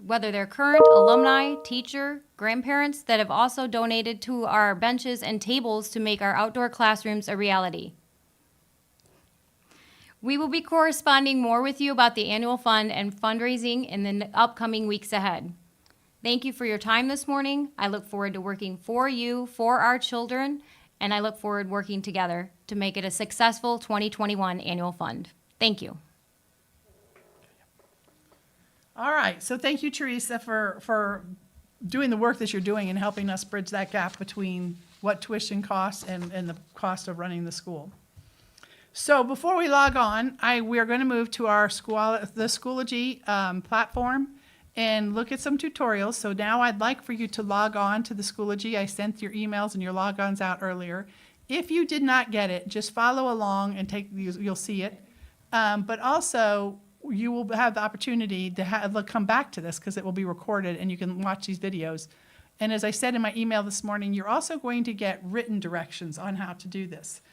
S2: whether they're current, alumni, teacher, grandparents, that have also donated to our benches and tables to make our outdoor classrooms a reality. We will be corresponding more with you about the annual fund and fundraising in the upcoming weeks ahead. Thank you for your time this morning. I look forward to working for you, for our children, and I look forward to working together to make it a successful 2021 annual fund. Thank you.
S1: All right, so thank you, Teresa, for doing the work that you're doing and helping us bridge that gap between what tuition costs and the cost of running the school. So before we log on, we are going to move to our the Schoology platform and look at some tutorials. So now I'd like for you to log on to the Schoology. I sent your emails and your logons out earlier. If you did not get it, just follow along and you'll see it. But also, you will have the opportunity to come back to this because it will be recorded and you can watch these videos. And as I said in my email this morning, you're also going to get written directions on how to do this.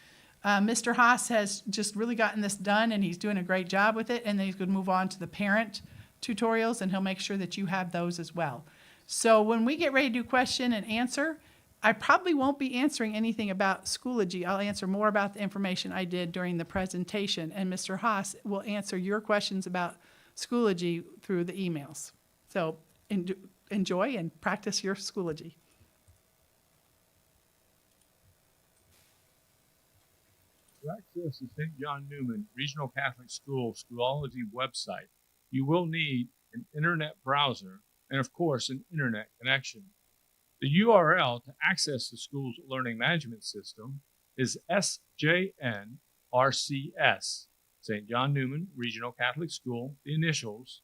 S1: Mr. Haas has just really gotten this done and he's doing a great job with it. And then he's going to move on to the parent tutorials and he'll make sure that you have those as well. So when we get ready to do question and answer, I probably won't be answering anything about Schoology. I'll answer more about the information I did during the presentation, and Mr. Haas will answer your questions about Schoology through the emails. So enjoy and practice your Schoology.
S3: To access the St. John Newman Regional Catholic School Schoology website, you will need an internet browser and, of course, an internet connection. The URL to access the school's learning management system is SJNRCS, St. John Newman Regional Catholic School, the initials,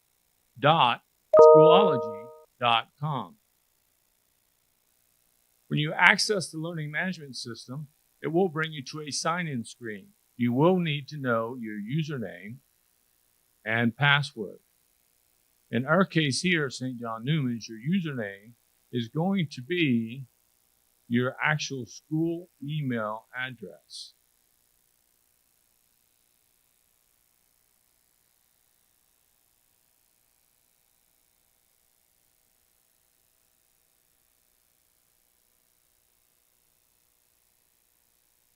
S3: .schoology.com. When you access the learning management system, it will bring you to a sign-in screen. You will need to know your username and password. In our case here, St. John Newman's, your username is going to be your actual school email address.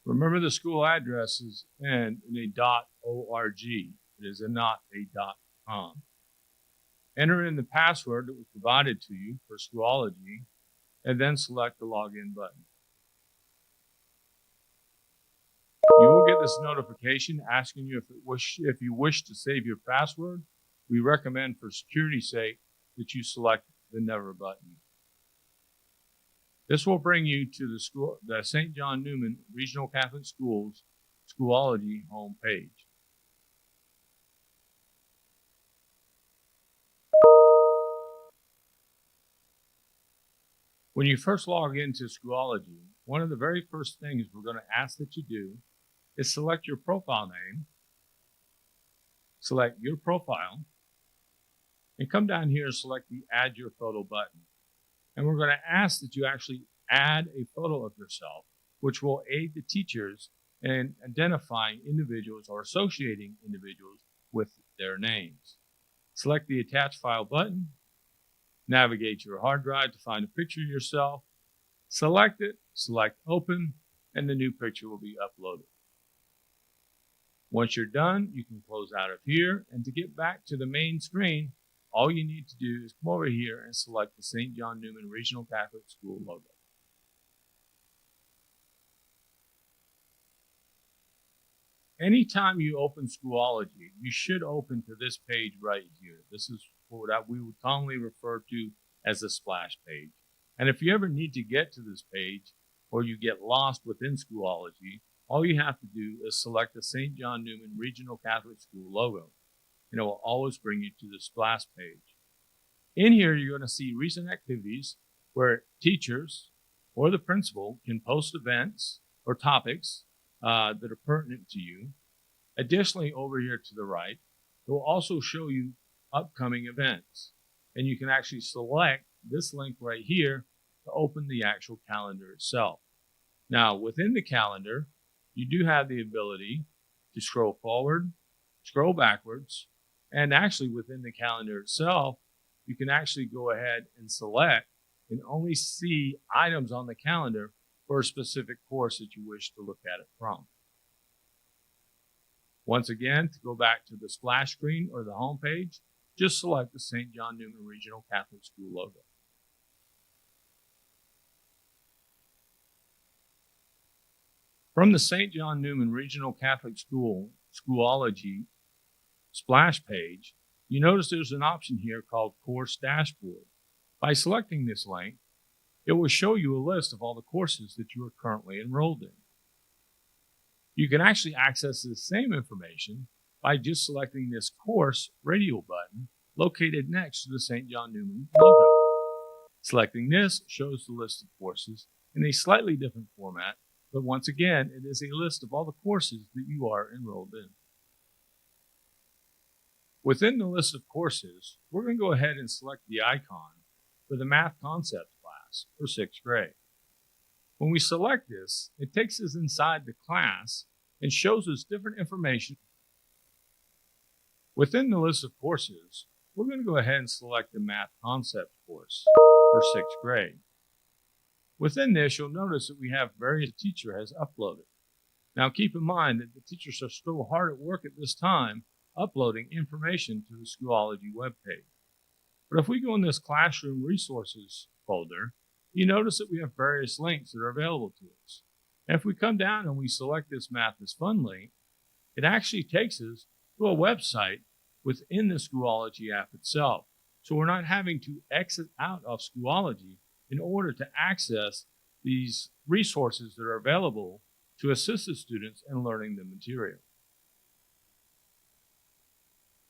S3: Remember, the school addresses end in a .org. It is not a .com. Enter in the password that was provided to you for Schoology, and then select the login button. You will get this notification asking you if you wish to save your password. We recommend, for security's sake, that you select the Never button. This will bring you to the St. John Newman Regional Catholic Schools Schoology homepage. When you first log into Schoology, one of the very first things we're going to ask that you do is select your profile name, select your profile, and come down here and select the Add Your Photo button. And we're going to ask that you actually add a photo of yourself, which will aid the teachers in identifying individuals or associating individuals with their names. Select the Attach File button, navigate your hard drive to find a picture of yourself, select it, select Open, and the new picture will be uploaded. Once you're done, you can close out of here, and to get back to the main screen, all you need to do is come over here and select the St. John Neumann Regional Catholic School logo. Anytime you open Schoology, you should open to this page right here. This is what we would commonly refer to as the splash page. And if you ever need to get to this page or you get lost within Schoology, all you have to do is select the St. John Neumann Regional Catholic School logo, and it will always bring you to the splash page. In here, you're going to see recent activities where teachers or the principal can post events or topics that are pertinent to you. Additionally, over here to the right, it will also show you upcoming events. And you can actually select this link right here to open the actual calendar itself. Now, within the calendar, you do have the ability to scroll forward, scroll backwards, and actually within the calendar itself, you can actually go ahead and select and only see items on the calendar for a specific course that you wish to look at it from. Once again, to go back to the splash screen or the home page, just select the St. John Neumann Regional Catholic School logo. From the St. John Neumann Regional Catholic School Schoology splash page, you notice there's an option here called Course Dashboard. By selecting this link, it will show you a list of all the courses that you are currently enrolled in. You can actually access this same information by just selecting this course radio button located next to the St. John Neumann logo. Selecting this shows the list of courses in a slightly different format, but once again, it is a list of all the courses that you are enrolled in. Within the list of courses, we're going to go ahead and select the icon for the Math Concepts class for 6th grade. When we select this, it takes us inside the class and shows us different information. Within the list of courses, we're going to go ahead and select the Math Concepts course for 6th grade. Within this, you'll notice that we have various teacher has uploaded. Now keep in mind that the teachers are still hard at work at this time uploading information to the Schoology webpage. But if we go in this Classroom Resources folder, you notice that we have various links that are available to us. And if we come down and we select this Math is Fun link, it actually takes us to a website within the Schoology app itself. So we're not having to exit out of Schoology in order to access these resources that are available to assist the students in learning the material.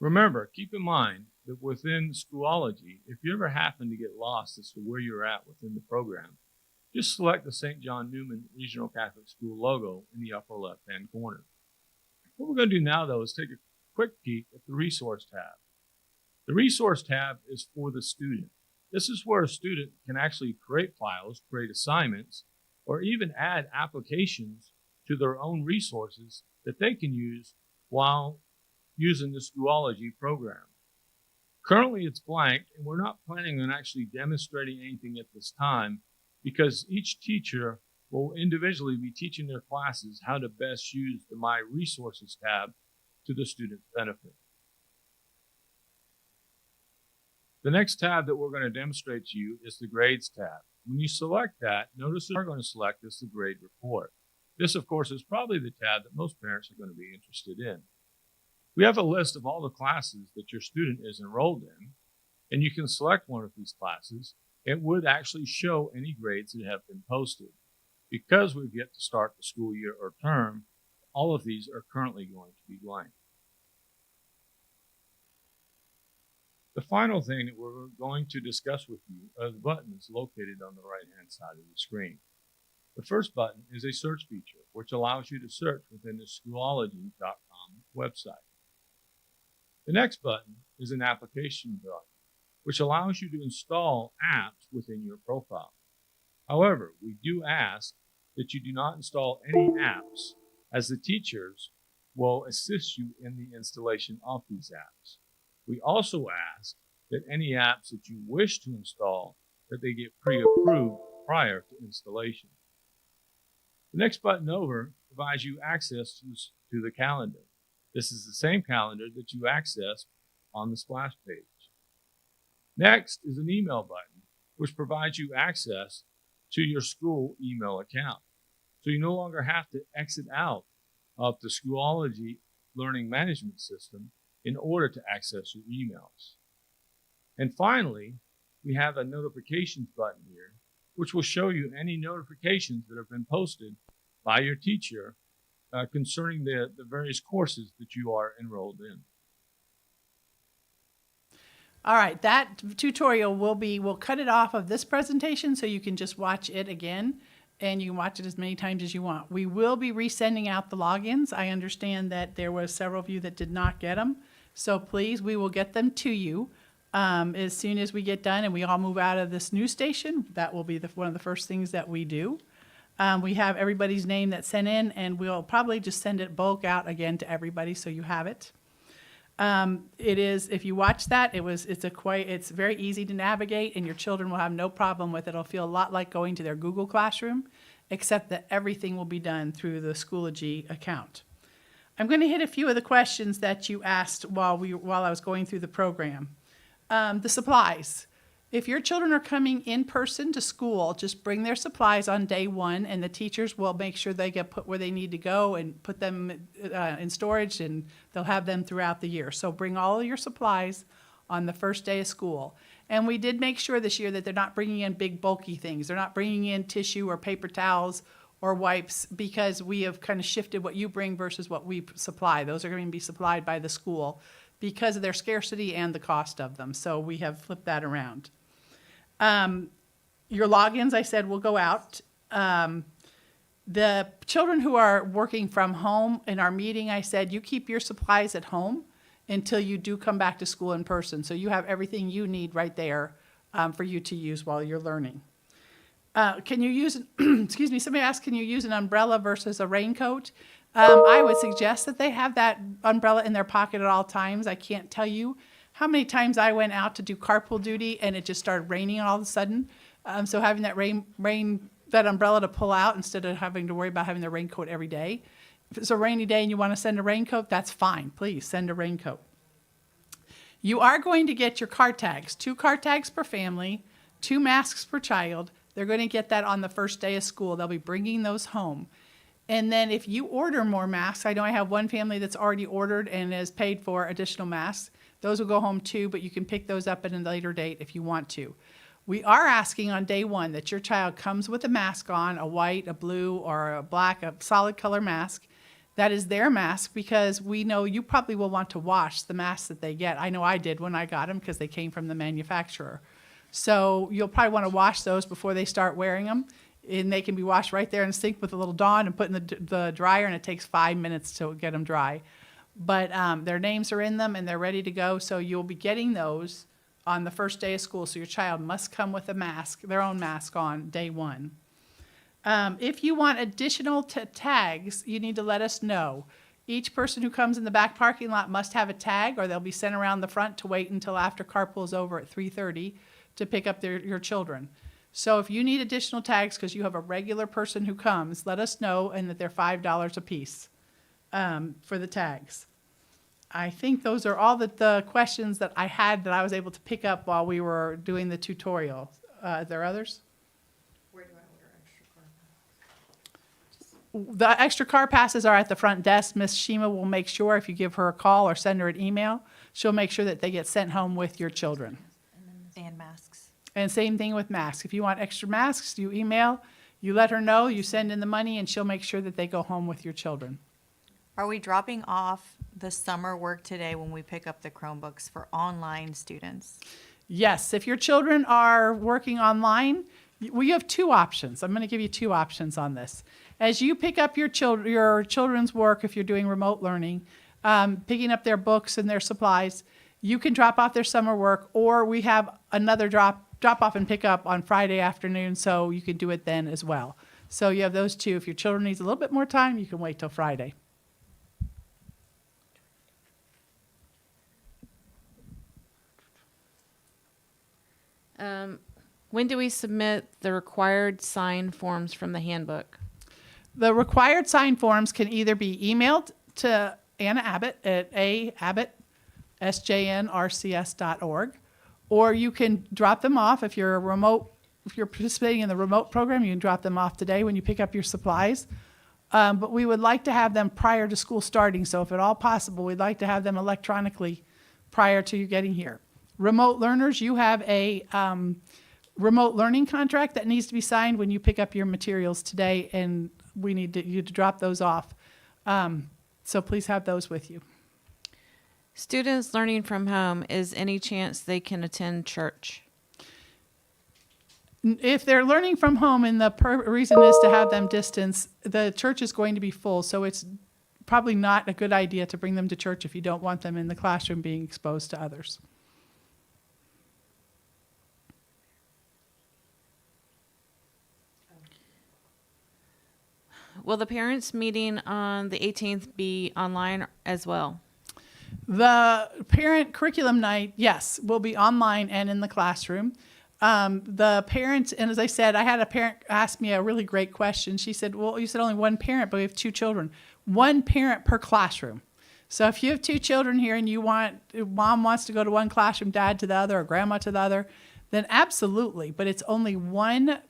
S3: Remember, keep in mind that within Schoology, if you ever happen to get lost as to where you're at within the program, just select the St. John Neumann Regional Catholic School logo in the upper left-hand corner. What we're going to do now, though, is take a quick peek at the Resource tab. The Resource tab is for the student. This is where a student can actually create files, create assignments, or even add applications to their own resources that they can use while using the Schoology program. Currently it's blank, and we're not planning on actually demonstrating anything at this time because each teacher will individually be teaching their classes how to best use the My Resources tab to the student's benefit. The next tab that we're going to demonstrate to you is the Grades tab. When you select that, notice that we're going to select this, the Grade Report. This, of course, is probably the tab that most parents are going to be interested in. We have a list of all the classes that your student is enrolled in, and you can select one of these classes. It would actually show any grades that have been posted. Because we've yet to start the school year or term, all of these are currently going to be blank. The final thing that we're going to discuss with you are the buttons located on the right-hand side of the screen. The first button is a search feature, which allows you to search within the Schoology.com website. The next button is an application button, which allows you to install apps within your profile. However, we do ask that you do not install any apps, as the teachers will assist you in the installation of these apps. We also ask that any apps that you wish to install, that they get pre-approved prior to installation. The next button over provides you access to the calendar. This is the same calendar that you access on the splash page. Next is an email button, which provides you access to your school email account. So you no longer have to exit out of the Schoology learning management system in order to access your emails. And finally, we have a notifications button here, which will show you any notifications that have been posted by your teacher concerning the various courses that you are enrolled in.
S1: All right, that tutorial we'll cut it off of this presentation so you can just watch it again, and you can watch it as many times as you want. We will be resending out the logins. I understand that there was several of you that did not get them, so please, we will get them to you as soon as we get done and we all move out of this news station. That will be one of the first things that we do. We have everybody's name that's sent in, and we'll probably just send it bulk out again to everybody so you have it. It is, if you watch that, it's very easy to navigate, and your children will have no problem with it. It'll feel a lot like going to their Google Classroom, except that everything will be done through the Schoology account. I'm going to hit a few of the questions that you asked while I was going through the program. The supplies. If your children are coming in person to school, just bring their supplies on day one, and the teachers will make sure they get put where they need to go and put them in storage, and they'll have them throughout the year. So bring all of your supplies on the first day of school. And we did make sure this year that they're not bringing in big bulky things. They're not bringing in tissue or paper towels or wipes, because we have kind of shifted what you bring versus what we supply. Those are going to be supplied by the school because of their scarcity and the cost of them. So we have flipped that around. Your logins, I said, will go out. The children who are working from home in our meeting, I said, you keep your supplies at home until you do come back to school in person. So you have everything you need right there for you to use while you're learning. Can you use, excuse me, somebody asked, can you use an umbrella versus a raincoat? I would suggest that they have that umbrella in their pocket at all times. I can't tell you how many times I went out to do carpool duty and it just started raining all of a sudden. So having that that umbrella to pull out instead of having to worry about having the raincoat every day. If it's a rainy day and you want to send a raincoat, that's fine. Please send a raincoat. You are going to get your car tags, 2 car tags per family, 2 masks per child. They're going to get that on the first day of school. They'll be bringing those home. And then if you order more masks, I know I have one family that's already ordered and has paid for additional masks. Those will go home too, but you can pick those up at a later date if you want to. We are asking on day one that your child comes with a mask on, a white, a blue, or a black, a solid color mask. That is their mask, because we know you probably will want to wash the masks that they get. I know I did when I got them because they came from the manufacturer. So you'll probably want to wash those before they start wearing them. And they can be washed right there in the sink with a little Dawn and put in the dryer, and it takes 5 minutes to get them dry. But their names are in them and they're ready to go. So you'll be getting those on the first day of school. So your child must come with a mask, their own mask on day one. If you want additional tags, you need to let us know. Each person who comes in the back parking lot must have a tag, or they'll be sent around the front to wait until after carpool is over at 3:30 to pick up your children. So if you need additional tags because you have a regular person who comes, let us know, and that they're $5 a piece for the tags. I think those are all the questions that I had that I was able to pick up while we were doing the tutorial. Are there others?
S4: Where do I order extra car passes?
S1: The extra car passes are at the front desk. Miss Shima will make sure, if you give her a call or send her an email, she'll make sure that they get sent home with your children.
S4: And masks.
S1: And same thing with masks. If you want extra masks, you email, you let her know, you send in the money, and she'll make sure that they go home with your children.
S4: Are we dropping off the summer work today when we pick up the Chromebooks for online students?
S1: Yes, if your children are working online, we have 2 options. I'm going to give you 2 options on this. As you pick up your children's work, if you're doing remote learning, picking up their books and their supplies, you can drop off their summer work, or we have another drop off and pick up on Friday afternoon, so you can do it then as well. So you have those two. If your children needs a little bit more time, you can wait till Friday.
S5: When do we submit the required sign forms from the handbook?
S1: The required sign forms can either be emailed to Anna Abbott at abbott@sjnrcs.org, or you can drop them off if you're participating in the remote program. You can drop them off today when you pick up your supplies. But we would like to have them prior to school starting. So if at all possible, we'd like to have them electronically prior to you getting here. Remote learners, you have a remote learning contract that needs to be signed when you pick up your materials today, and we need you to drop those off. So please have those with you.
S5: Students learning from home, is any chance they can attend church?
S1: If they're learning from home and the reason is to have them distance, the church is going to be full, so it's probably not a good idea to bring them to church if you don't want them in the classroom being exposed to others.
S5: Will the parents' meeting on the 18th be online as well?
S1: The parent curriculum night, yes, will be online and in the classroom. The parents, and as I said, I had a parent ask me a really great question. She said, well, you said only one parent, but we have two children. One parent per classroom. So if you have two children here and mom wants to go to one classroom, dad to the other, or grandma to the other, then absolutely. But it's only one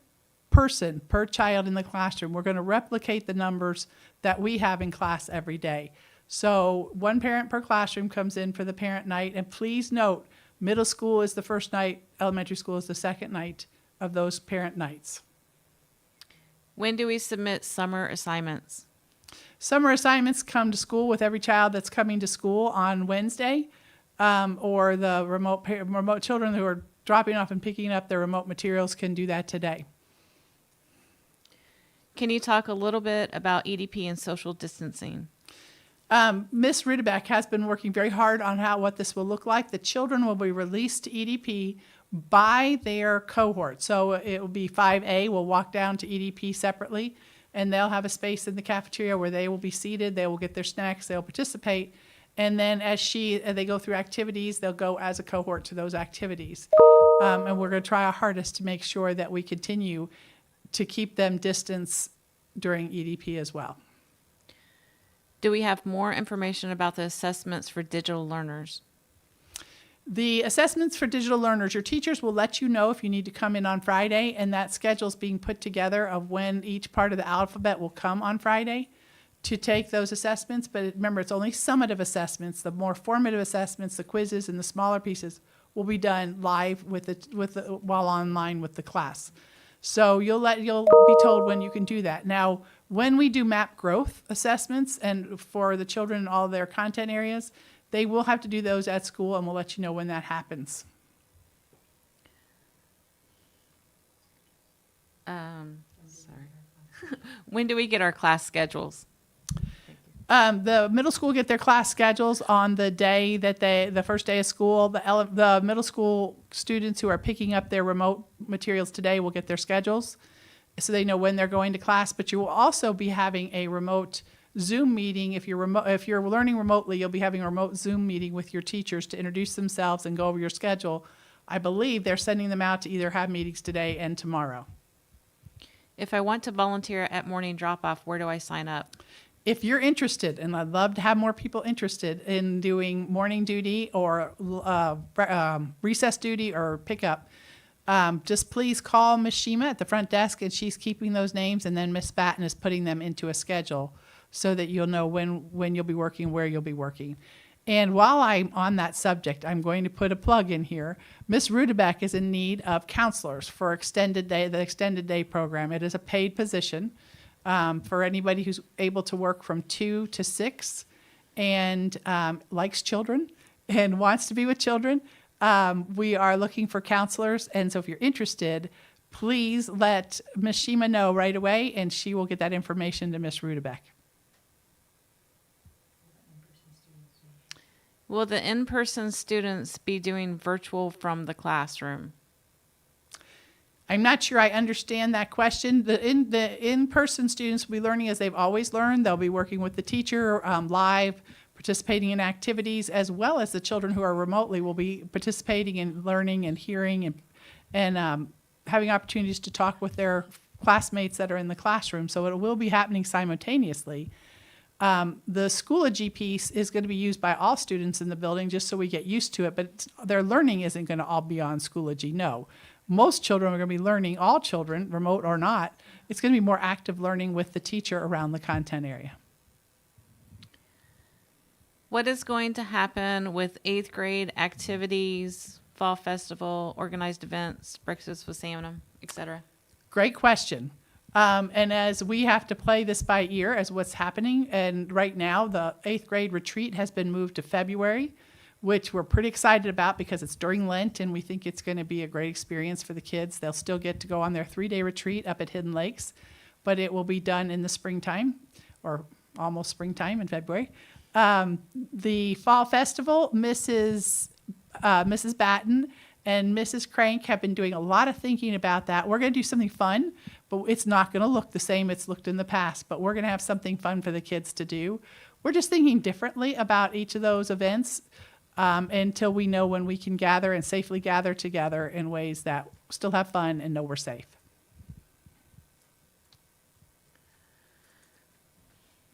S1: person per child in the classroom. We're going to replicate the numbers that we have in class every day. So one parent per classroom comes in for the parent night. And please note, middle school is the first night, elementary school is the second night of those parent nights.
S5: When do we submit summer assignments?
S1: Summer assignments come to school with every child that's coming to school on Wednesday, or the remote children who are dropping off and picking up their remote materials can do that today.
S5: Can you talk a little bit about EDP and social distancing?
S1: Ms. Rudebeck has been working very hard on what this will look like. The children will be released to EDP by their cohort. So it will be 5A will walk down to EDP separately, and they'll have a space in the cafeteria where they will be seated. They will get their snacks. They'll participate. And then as they go through activities, they'll go as a cohort to those activities. And we're going to try our hardest to make sure that we continue to keep them distance during EDP as well.
S5: Do we have more information about the assessments for digital learners?
S1: The assessments for digital learners, your teachers will let you know if you need to come in on Friday, and that schedule is being put together of when each part of the alphabet will come on Friday to take those assessments. But remember, it's only summative assessments. The more formative assessments, the quizzes and the smaller pieces will be done live while online with the class. So you'll be told when you can do that. Now, when we do map growth assessments and for the children in all their content areas, they will have to do those at school, and we'll let you know when that happens.
S5: Sorry. When do we get our class schedules?
S1: The middle school get their class schedules on the day that the first day of school. The middle school students who are picking up their remote materials today will get their schedules, so they know when they're going to class. But you will also be having a remote Zoom meeting. If you're learning remotely, you'll be having a remote Zoom meeting with your teachers to introduce themselves and go over your schedule. I believe they're sending them out to either have meetings today and tomorrow.
S5: If I want to volunteer at morning drop-off, where do I sign up?
S1: If you're interested, and I'd love to have more people interested in doing morning duty or recess duty or pickup, just please call Ms. Shima at the front desk, and she's keeping those names, and then Ms. Batten is putting them into a schedule so that you'll know when you'll be working, where you'll be working. And while I'm on that subject, I'm going to put a plug in here. Ms. Rudebeck is in need of counselors for the extended day program. It is a paid position. For anybody who's able to work from 2 to 6 and likes children and wants to be with children, we are looking for counselors. And so if you're interested, please let Ms. Shima know right away, and she will get that information to Ms. Rudebeck.
S5: Will the in-person students be doing virtual from the classroom?
S1: I'm not sure I understand that question. The in-person students will be learning as they've always learned. They'll be working with the teacher live, participating in activities, as well as the children who are remotely will be participating in learning and hearing and having opportunities to talk with their classmates that are in the classroom. So it will be happening simultaneously. The Schoology piece is going to be used by all students in the building just so we get used to it, but their learning isn't going to all be on Schoology, no. Most children are going to be learning, all children, remote or not, it's going to be more active learning with the teacher around the content area.
S5: What is going to happen with 8th grade activities, fall festival, organized events, breakfast with Sam, etc.?
S1: Great question. And as we have to play this by ear as what's happening, and right now the 8th grade retreat has been moved to February, which we're pretty excited about because it's during Lent and we think it's going to be a great experience for the kids. They'll still get to go on their 3-day retreat up at Hidden Lakes, but it will be done in the springtime or almost springtime in February. The fall festival, Mrs. Batten and Mrs. Crank have been doing a lot of thinking about that. We're going to do something fun, but it's not going to look the same it's looked in the past, but we're going to have something fun for the kids to do. We're just thinking differently about each of those events until we know when we can gather and safely gather together in ways that still have fun and know we're safe.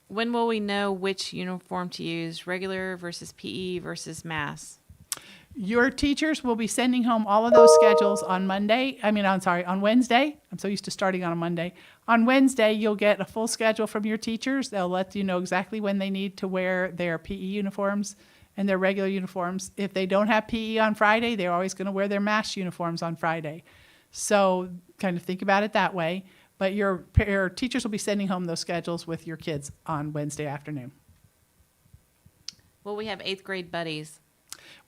S5: When will we know which uniform to use, regular versus PE versus mass?
S1: Your teachers will be sending home all of those schedules on Wednesday. I'm so used to starting on a Monday. On Wednesday, you'll get a full schedule from your teachers. They'll let you know exactly when they need to wear their PE uniforms and their regular uniforms. If they don't have PE on Friday, they're always going to wear their mass uniforms on Friday. So kind of think about it that way. But your teachers will be sending home those schedules with your kids on Wednesday afternoon.
S5: Will we have 8th grade buddies?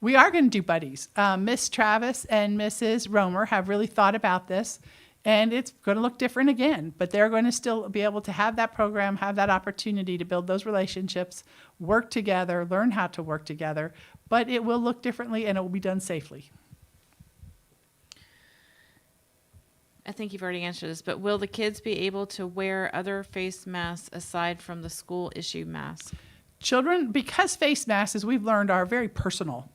S1: We are going to do buddies. Miss Travis and Mrs. Romer have really thought about this, and it's going to look different again, but they're going to still be able to have that program, have that opportunity to build those relationships, work together, learn how to work together, but it will look differently and it will be done safely.
S5: I think you've already answered this, but will the kids be able to wear other face masks aside from the school issue mask?
S1: Children, because face masks, as we've learned, are a very personal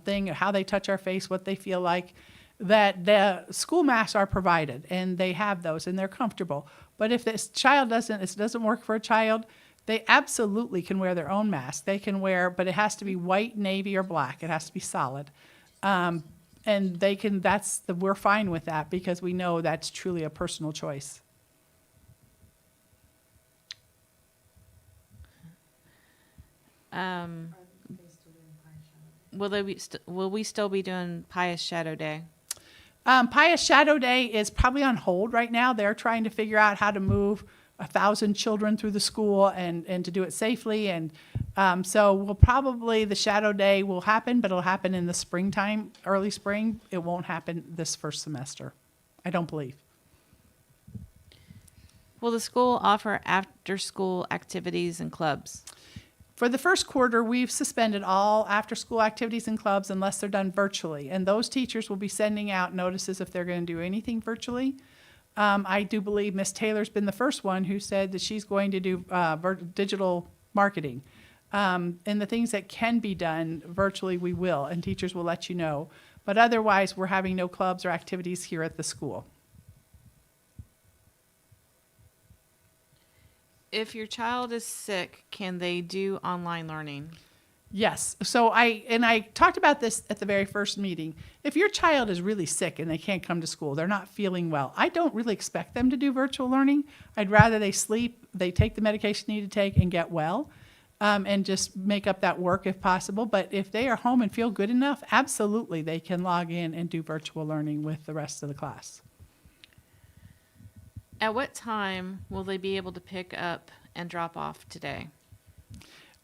S1: thing, how they touch our face, what they feel like, that the school masks are provided, and they have those, and they're comfortable. But if this child it doesn't work for a child, they absolutely can wear their own mask. They can wear, but it has to be white, navy, or black. It has to be solid. And they can, we're fine with that because we know that's truly a personal choice.
S5: Will we still be doing Pious Shadow Day?
S1: Pious Shadow Day is probably on hold right now. They're trying to figure out how to move 1,000 children through the school and to do it safely. And so the Shadow Day will happen, but it'll happen in the springtime, early spring. It won't happen this first semester, I don't believe.
S5: Will the school offer after-school activities and clubs?
S1: For the first quarter, we've suspended all after-school activities and clubs unless they're done virtually. And those teachers will be sending out notices if they're going to do anything virtually. I do believe Miss Taylor's been the first one who said that she's going to do digital marketing. And the things that can be done virtually, we will, and teachers will let you know. But otherwise, we're having no clubs or activities here at the school.
S5: If your child is sick, can they do online learning?
S1: Yes. So I talked about this at the very first meeting. If your child is really sick and they can't come to school, they're not feeling well, I don't really expect them to do virtual learning. I'd rather they sleep, they take the medication they need to take and get well, and just make up that work if possible. But if they are home and feel good enough, absolutely they can log in and do virtual learning with the rest of the class.
S5: At what time will they be able to pick up and drop off today?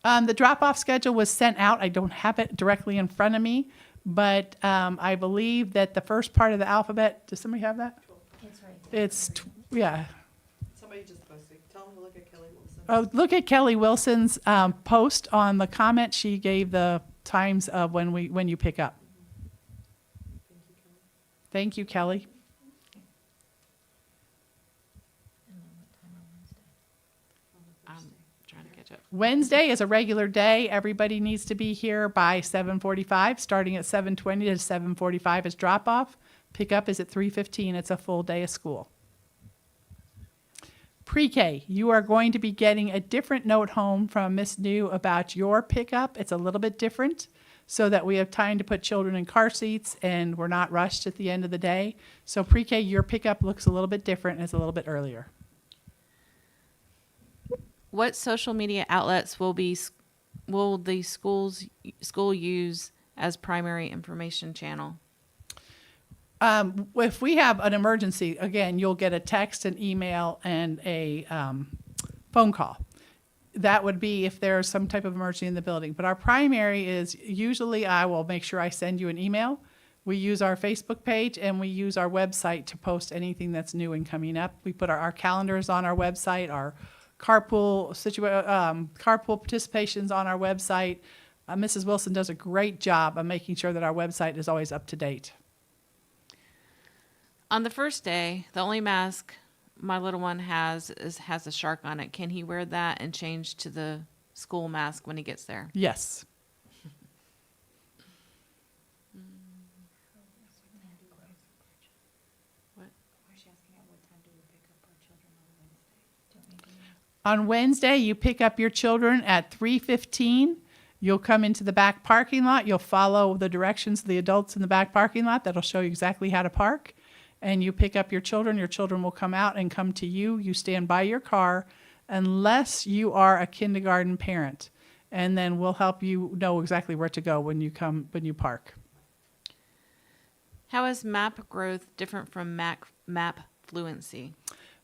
S1: The drop-off schedule was sent out. I don't have it directly in front of me, but I believe that the first part of the alphabet, does somebody have that?
S2: It's right.
S1: It's, yeah.
S6: Somebody just posted. Tell them to look at Kelly Wilson.
S1: Oh, look at Kelly Wilson's post on the comment. She gave the times of when you pick up. Thank you, Kelly.
S5: I'm trying to catch up.
S1: Wednesday is a regular day. Everybody needs to be here by 7:45. Starting at 7:20 to 7:45 is drop-off. Pickup is at 3:15. It's a full day of school. Pre-K, you are going to be getting a different note home from Miss New about your pickup. It's a little bit different so that we have time to put children in car seats and we're not rushed at the end of the day. So pre-K, your pickup looks a little bit different and it's a little bit earlier.
S5: What social media outlets will the school use as primary information channel?
S1: If we have an emergency, again, you'll get a text, an email, and a phone call. That would be if there's some type of emergency in the building. But our primary is usually I will make sure I send you an email. We use our Facebook page and we use our website to post anything that's new and coming up. We put our calendars on our website, our carpool participations on our website. Mrs. Wilson does a great job of making sure that our website is always up to date.
S5: On the first day, the only mask my little one has a shark on it. Can he wear that and change to the school mask when he gets there?
S1: Yes. On Wednesday, you pick up your children at 3:15. You'll come into the back parking lot. You'll follow the directions of the adults in the back parking lot. That'll show you exactly how to park. And you pick up your children. Your children will come out and come to you. You stand by your car unless you are a kindergarten parent. And then we'll help you know exactly where to go when you park.
S5: How is map growth different from map fluency?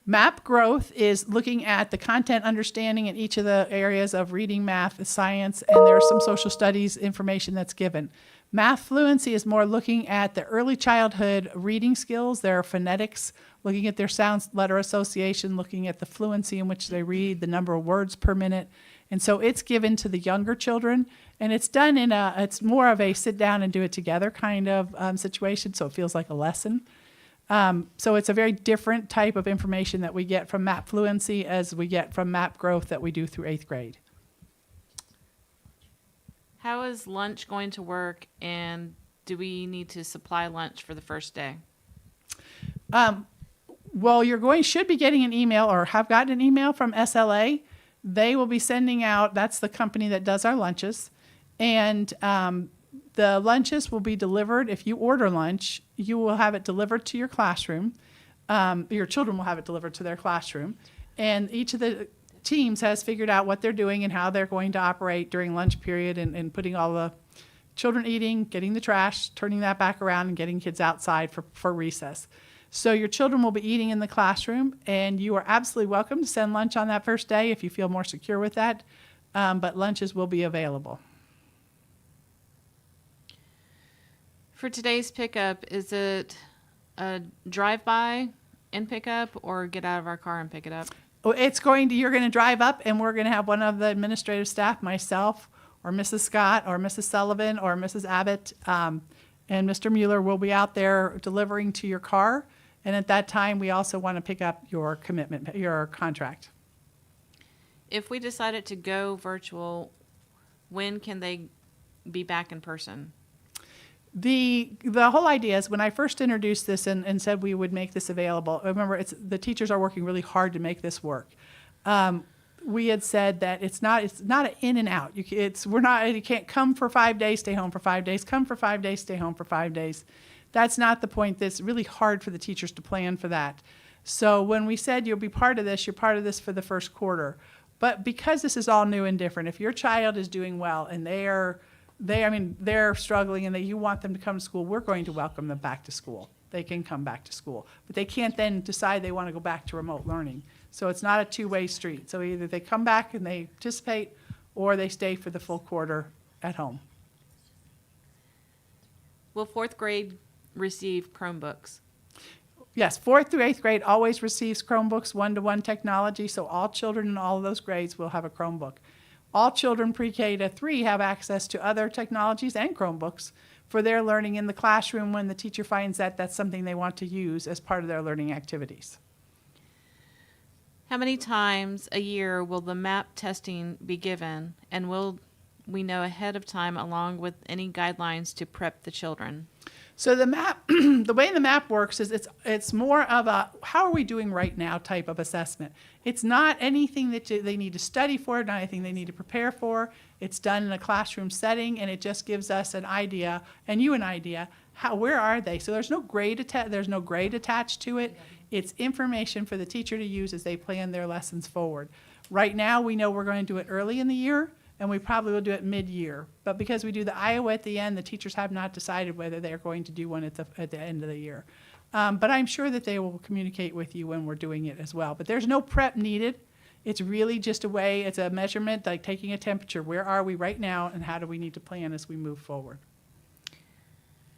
S1: MAP growth is looking at the content understanding in each of the areas of reading, math, science, and there's some social studies information that's given. Math fluency is more looking at the early childhood reading skills, their phonetics, looking at their sound letter association, looking at the fluency in which they read, the number of words per minute. And so it's given to the younger children, and it's done it's more of a sit down and do it together kind of situation, so it feels like a lesson. So it's a very different type of information that we get from MAP fluency as we get from MAP growth that we do through 8th grade.
S5: How is lunch going to work, and do we need to supply lunch for the first day?
S1: Well, should be getting an email or have gotten an email from SLA. They will be sending out, that's the company that does our lunches, and the lunches will be delivered. If you order lunch, you will have it delivered to your classroom. Your children will have it delivered to their classroom. And each of the teams has figured out what they're doing and how they're going to operate during lunch period and putting all the children eating, getting the trash, turning that back around, and getting kids outside for recess. So your children will be eating in the classroom, and you are absolutely welcome to send lunch on that first day if you feel more secure with that. But lunches will be available.
S5: For today's pickup, is it a drive-by and pick up, or get out of our car and pick it up?
S1: You're going to drive up, and we're going to have one of the administrative staff, myself, or Mrs. Scott, or Mrs. Sullivan, or Mrs. Abbott, and Mr. Mueller will be out there delivering to your car. And at that time, we also want to pick up your commitment, your contract.
S5: If we decided to go virtual, when can they be back in person?
S1: The whole idea is when I first introduced this and said we would make this available, remember the teachers are working really hard to make this work. We had said that it's not an in and out. You can't come for 5 days, stay home for 5 days, come for 5 days, stay home for 5 days. That's not the point. That's really hard for the teachers to plan for that. So when we said you'll be part of this, you're part of this for the first quarter. But because this is all new and different, if your child is doing well and they're struggling and that you want them to come to school, we're going to welcome them back to school. They can come back to school. But they can't then decide they want to go back to remote learning. So it's not a two-way street. So either they come back and they participate or they stay for the full quarter at home.
S5: Will 4th grade receive Chromebooks?
S1: Yes, 4th through 8th grade always receives Chromebooks, one-to-one technology, so all children in all of those grades will have a Chromebook. All children pre-K to 3 have access to other technologies and Chromebooks for their learning in the classroom when the teacher finds that that's something they want to use as part of their learning activities.
S5: How many times a year will the MAP testing be given, and will we know ahead of time along with any guidelines to prep the children?
S1: So the map, the way the map works is it's more of a how are we doing right now type of assessment. It's not anything that they need to study for, not anything they need to prepare for. It's done in a classroom setting, and it just gives us an idea, and you an idea, where are they? So there's no grade attached to it. It's information for the teacher to use as they plan their lessons forward. Right now, we know we're going to do it early in the year, and we probably will do it mid-year. But because we do the Iowa at the end, the teachers have not decided whether they're going to do one at the end of the year. But I'm sure that they will communicate with you when we're doing it as well. But there's no prep needed. It's really just it's a measurement, like taking a temperature. Where are we right now, and how do we need to plan as we move forward?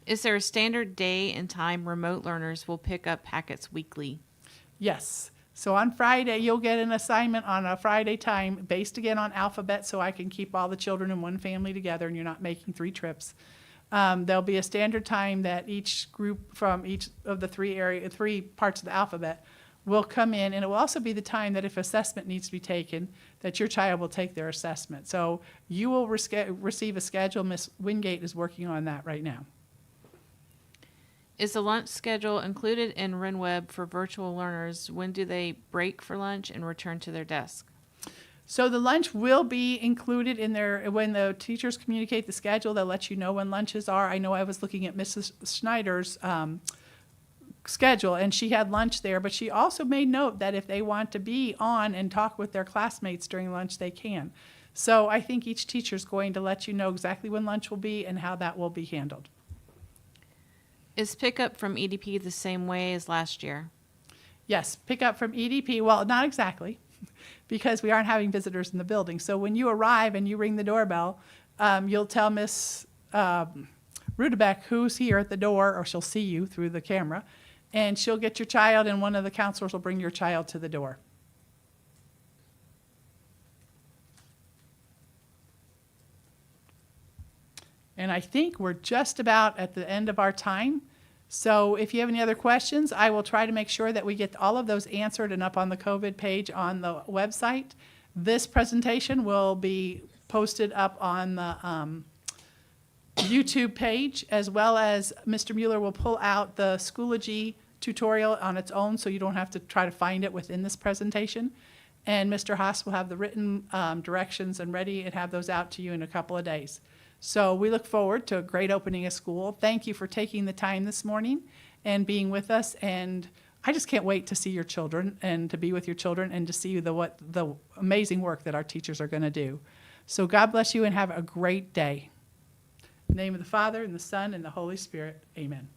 S5: Is there a standard day and time remote learners will pick up packets weekly?
S1: Yes. So on Friday, you'll get an assignment on a Friday time based again on alphabet, so I can keep all the children in one family together and you're not making 3 trips. There'll be a standard time that each group from each of the 3 parts of the alphabet will come in, and it will also be the time that if assessment needs to be taken, that your child will take their assessment. So you will receive a schedule. Ms. Wingate is working on that right now.
S5: Is the lunch schedule included in RenWeb for virtual learners? When do they break for lunch and return to their desk?
S1: So the lunch will be included in there. When the teachers communicate the schedule, they'll let you know when lunches are. I know I was looking at Mrs. Schneider's schedule, and she had lunch there, but she also made note that if they want to be on and talk with their classmates during lunch, they can. So I think each teacher is going to let you know exactly when lunch will be and how that will be handled.
S5: Is pickup from EDP the same way as last year?
S1: Yes, pick up from EDP. Well, not exactly, because we aren't having visitors in the building. So when you arrive and you ring the doorbell, you'll tell Miss Rudebeck who's here at the door, or she'll see you through the camera, and she'll get your child, and one of the counselors will bring your child to the door. And I think we're just about at the end of our time. So if you have any other questions, I will try to make sure that we get all of those answered and up on the COVID page on the website. This presentation will be posted up on the YouTube page, as well as Mr. Mueller will pull out the Schoology tutorial on its own, so you don't have to try to find it within this presentation. And Mr. Haas will have the written directions and ready and have those out to you in a couple of days. So we look forward to a great opening of school. Thank you for taking the time this morning and being with us. And I just can't wait to see your children and to be with your children and to see the amazing work that our teachers are going to do. So God bless you and have a great day. In the name of the Father, and the Son, and the Holy Spirit, amen.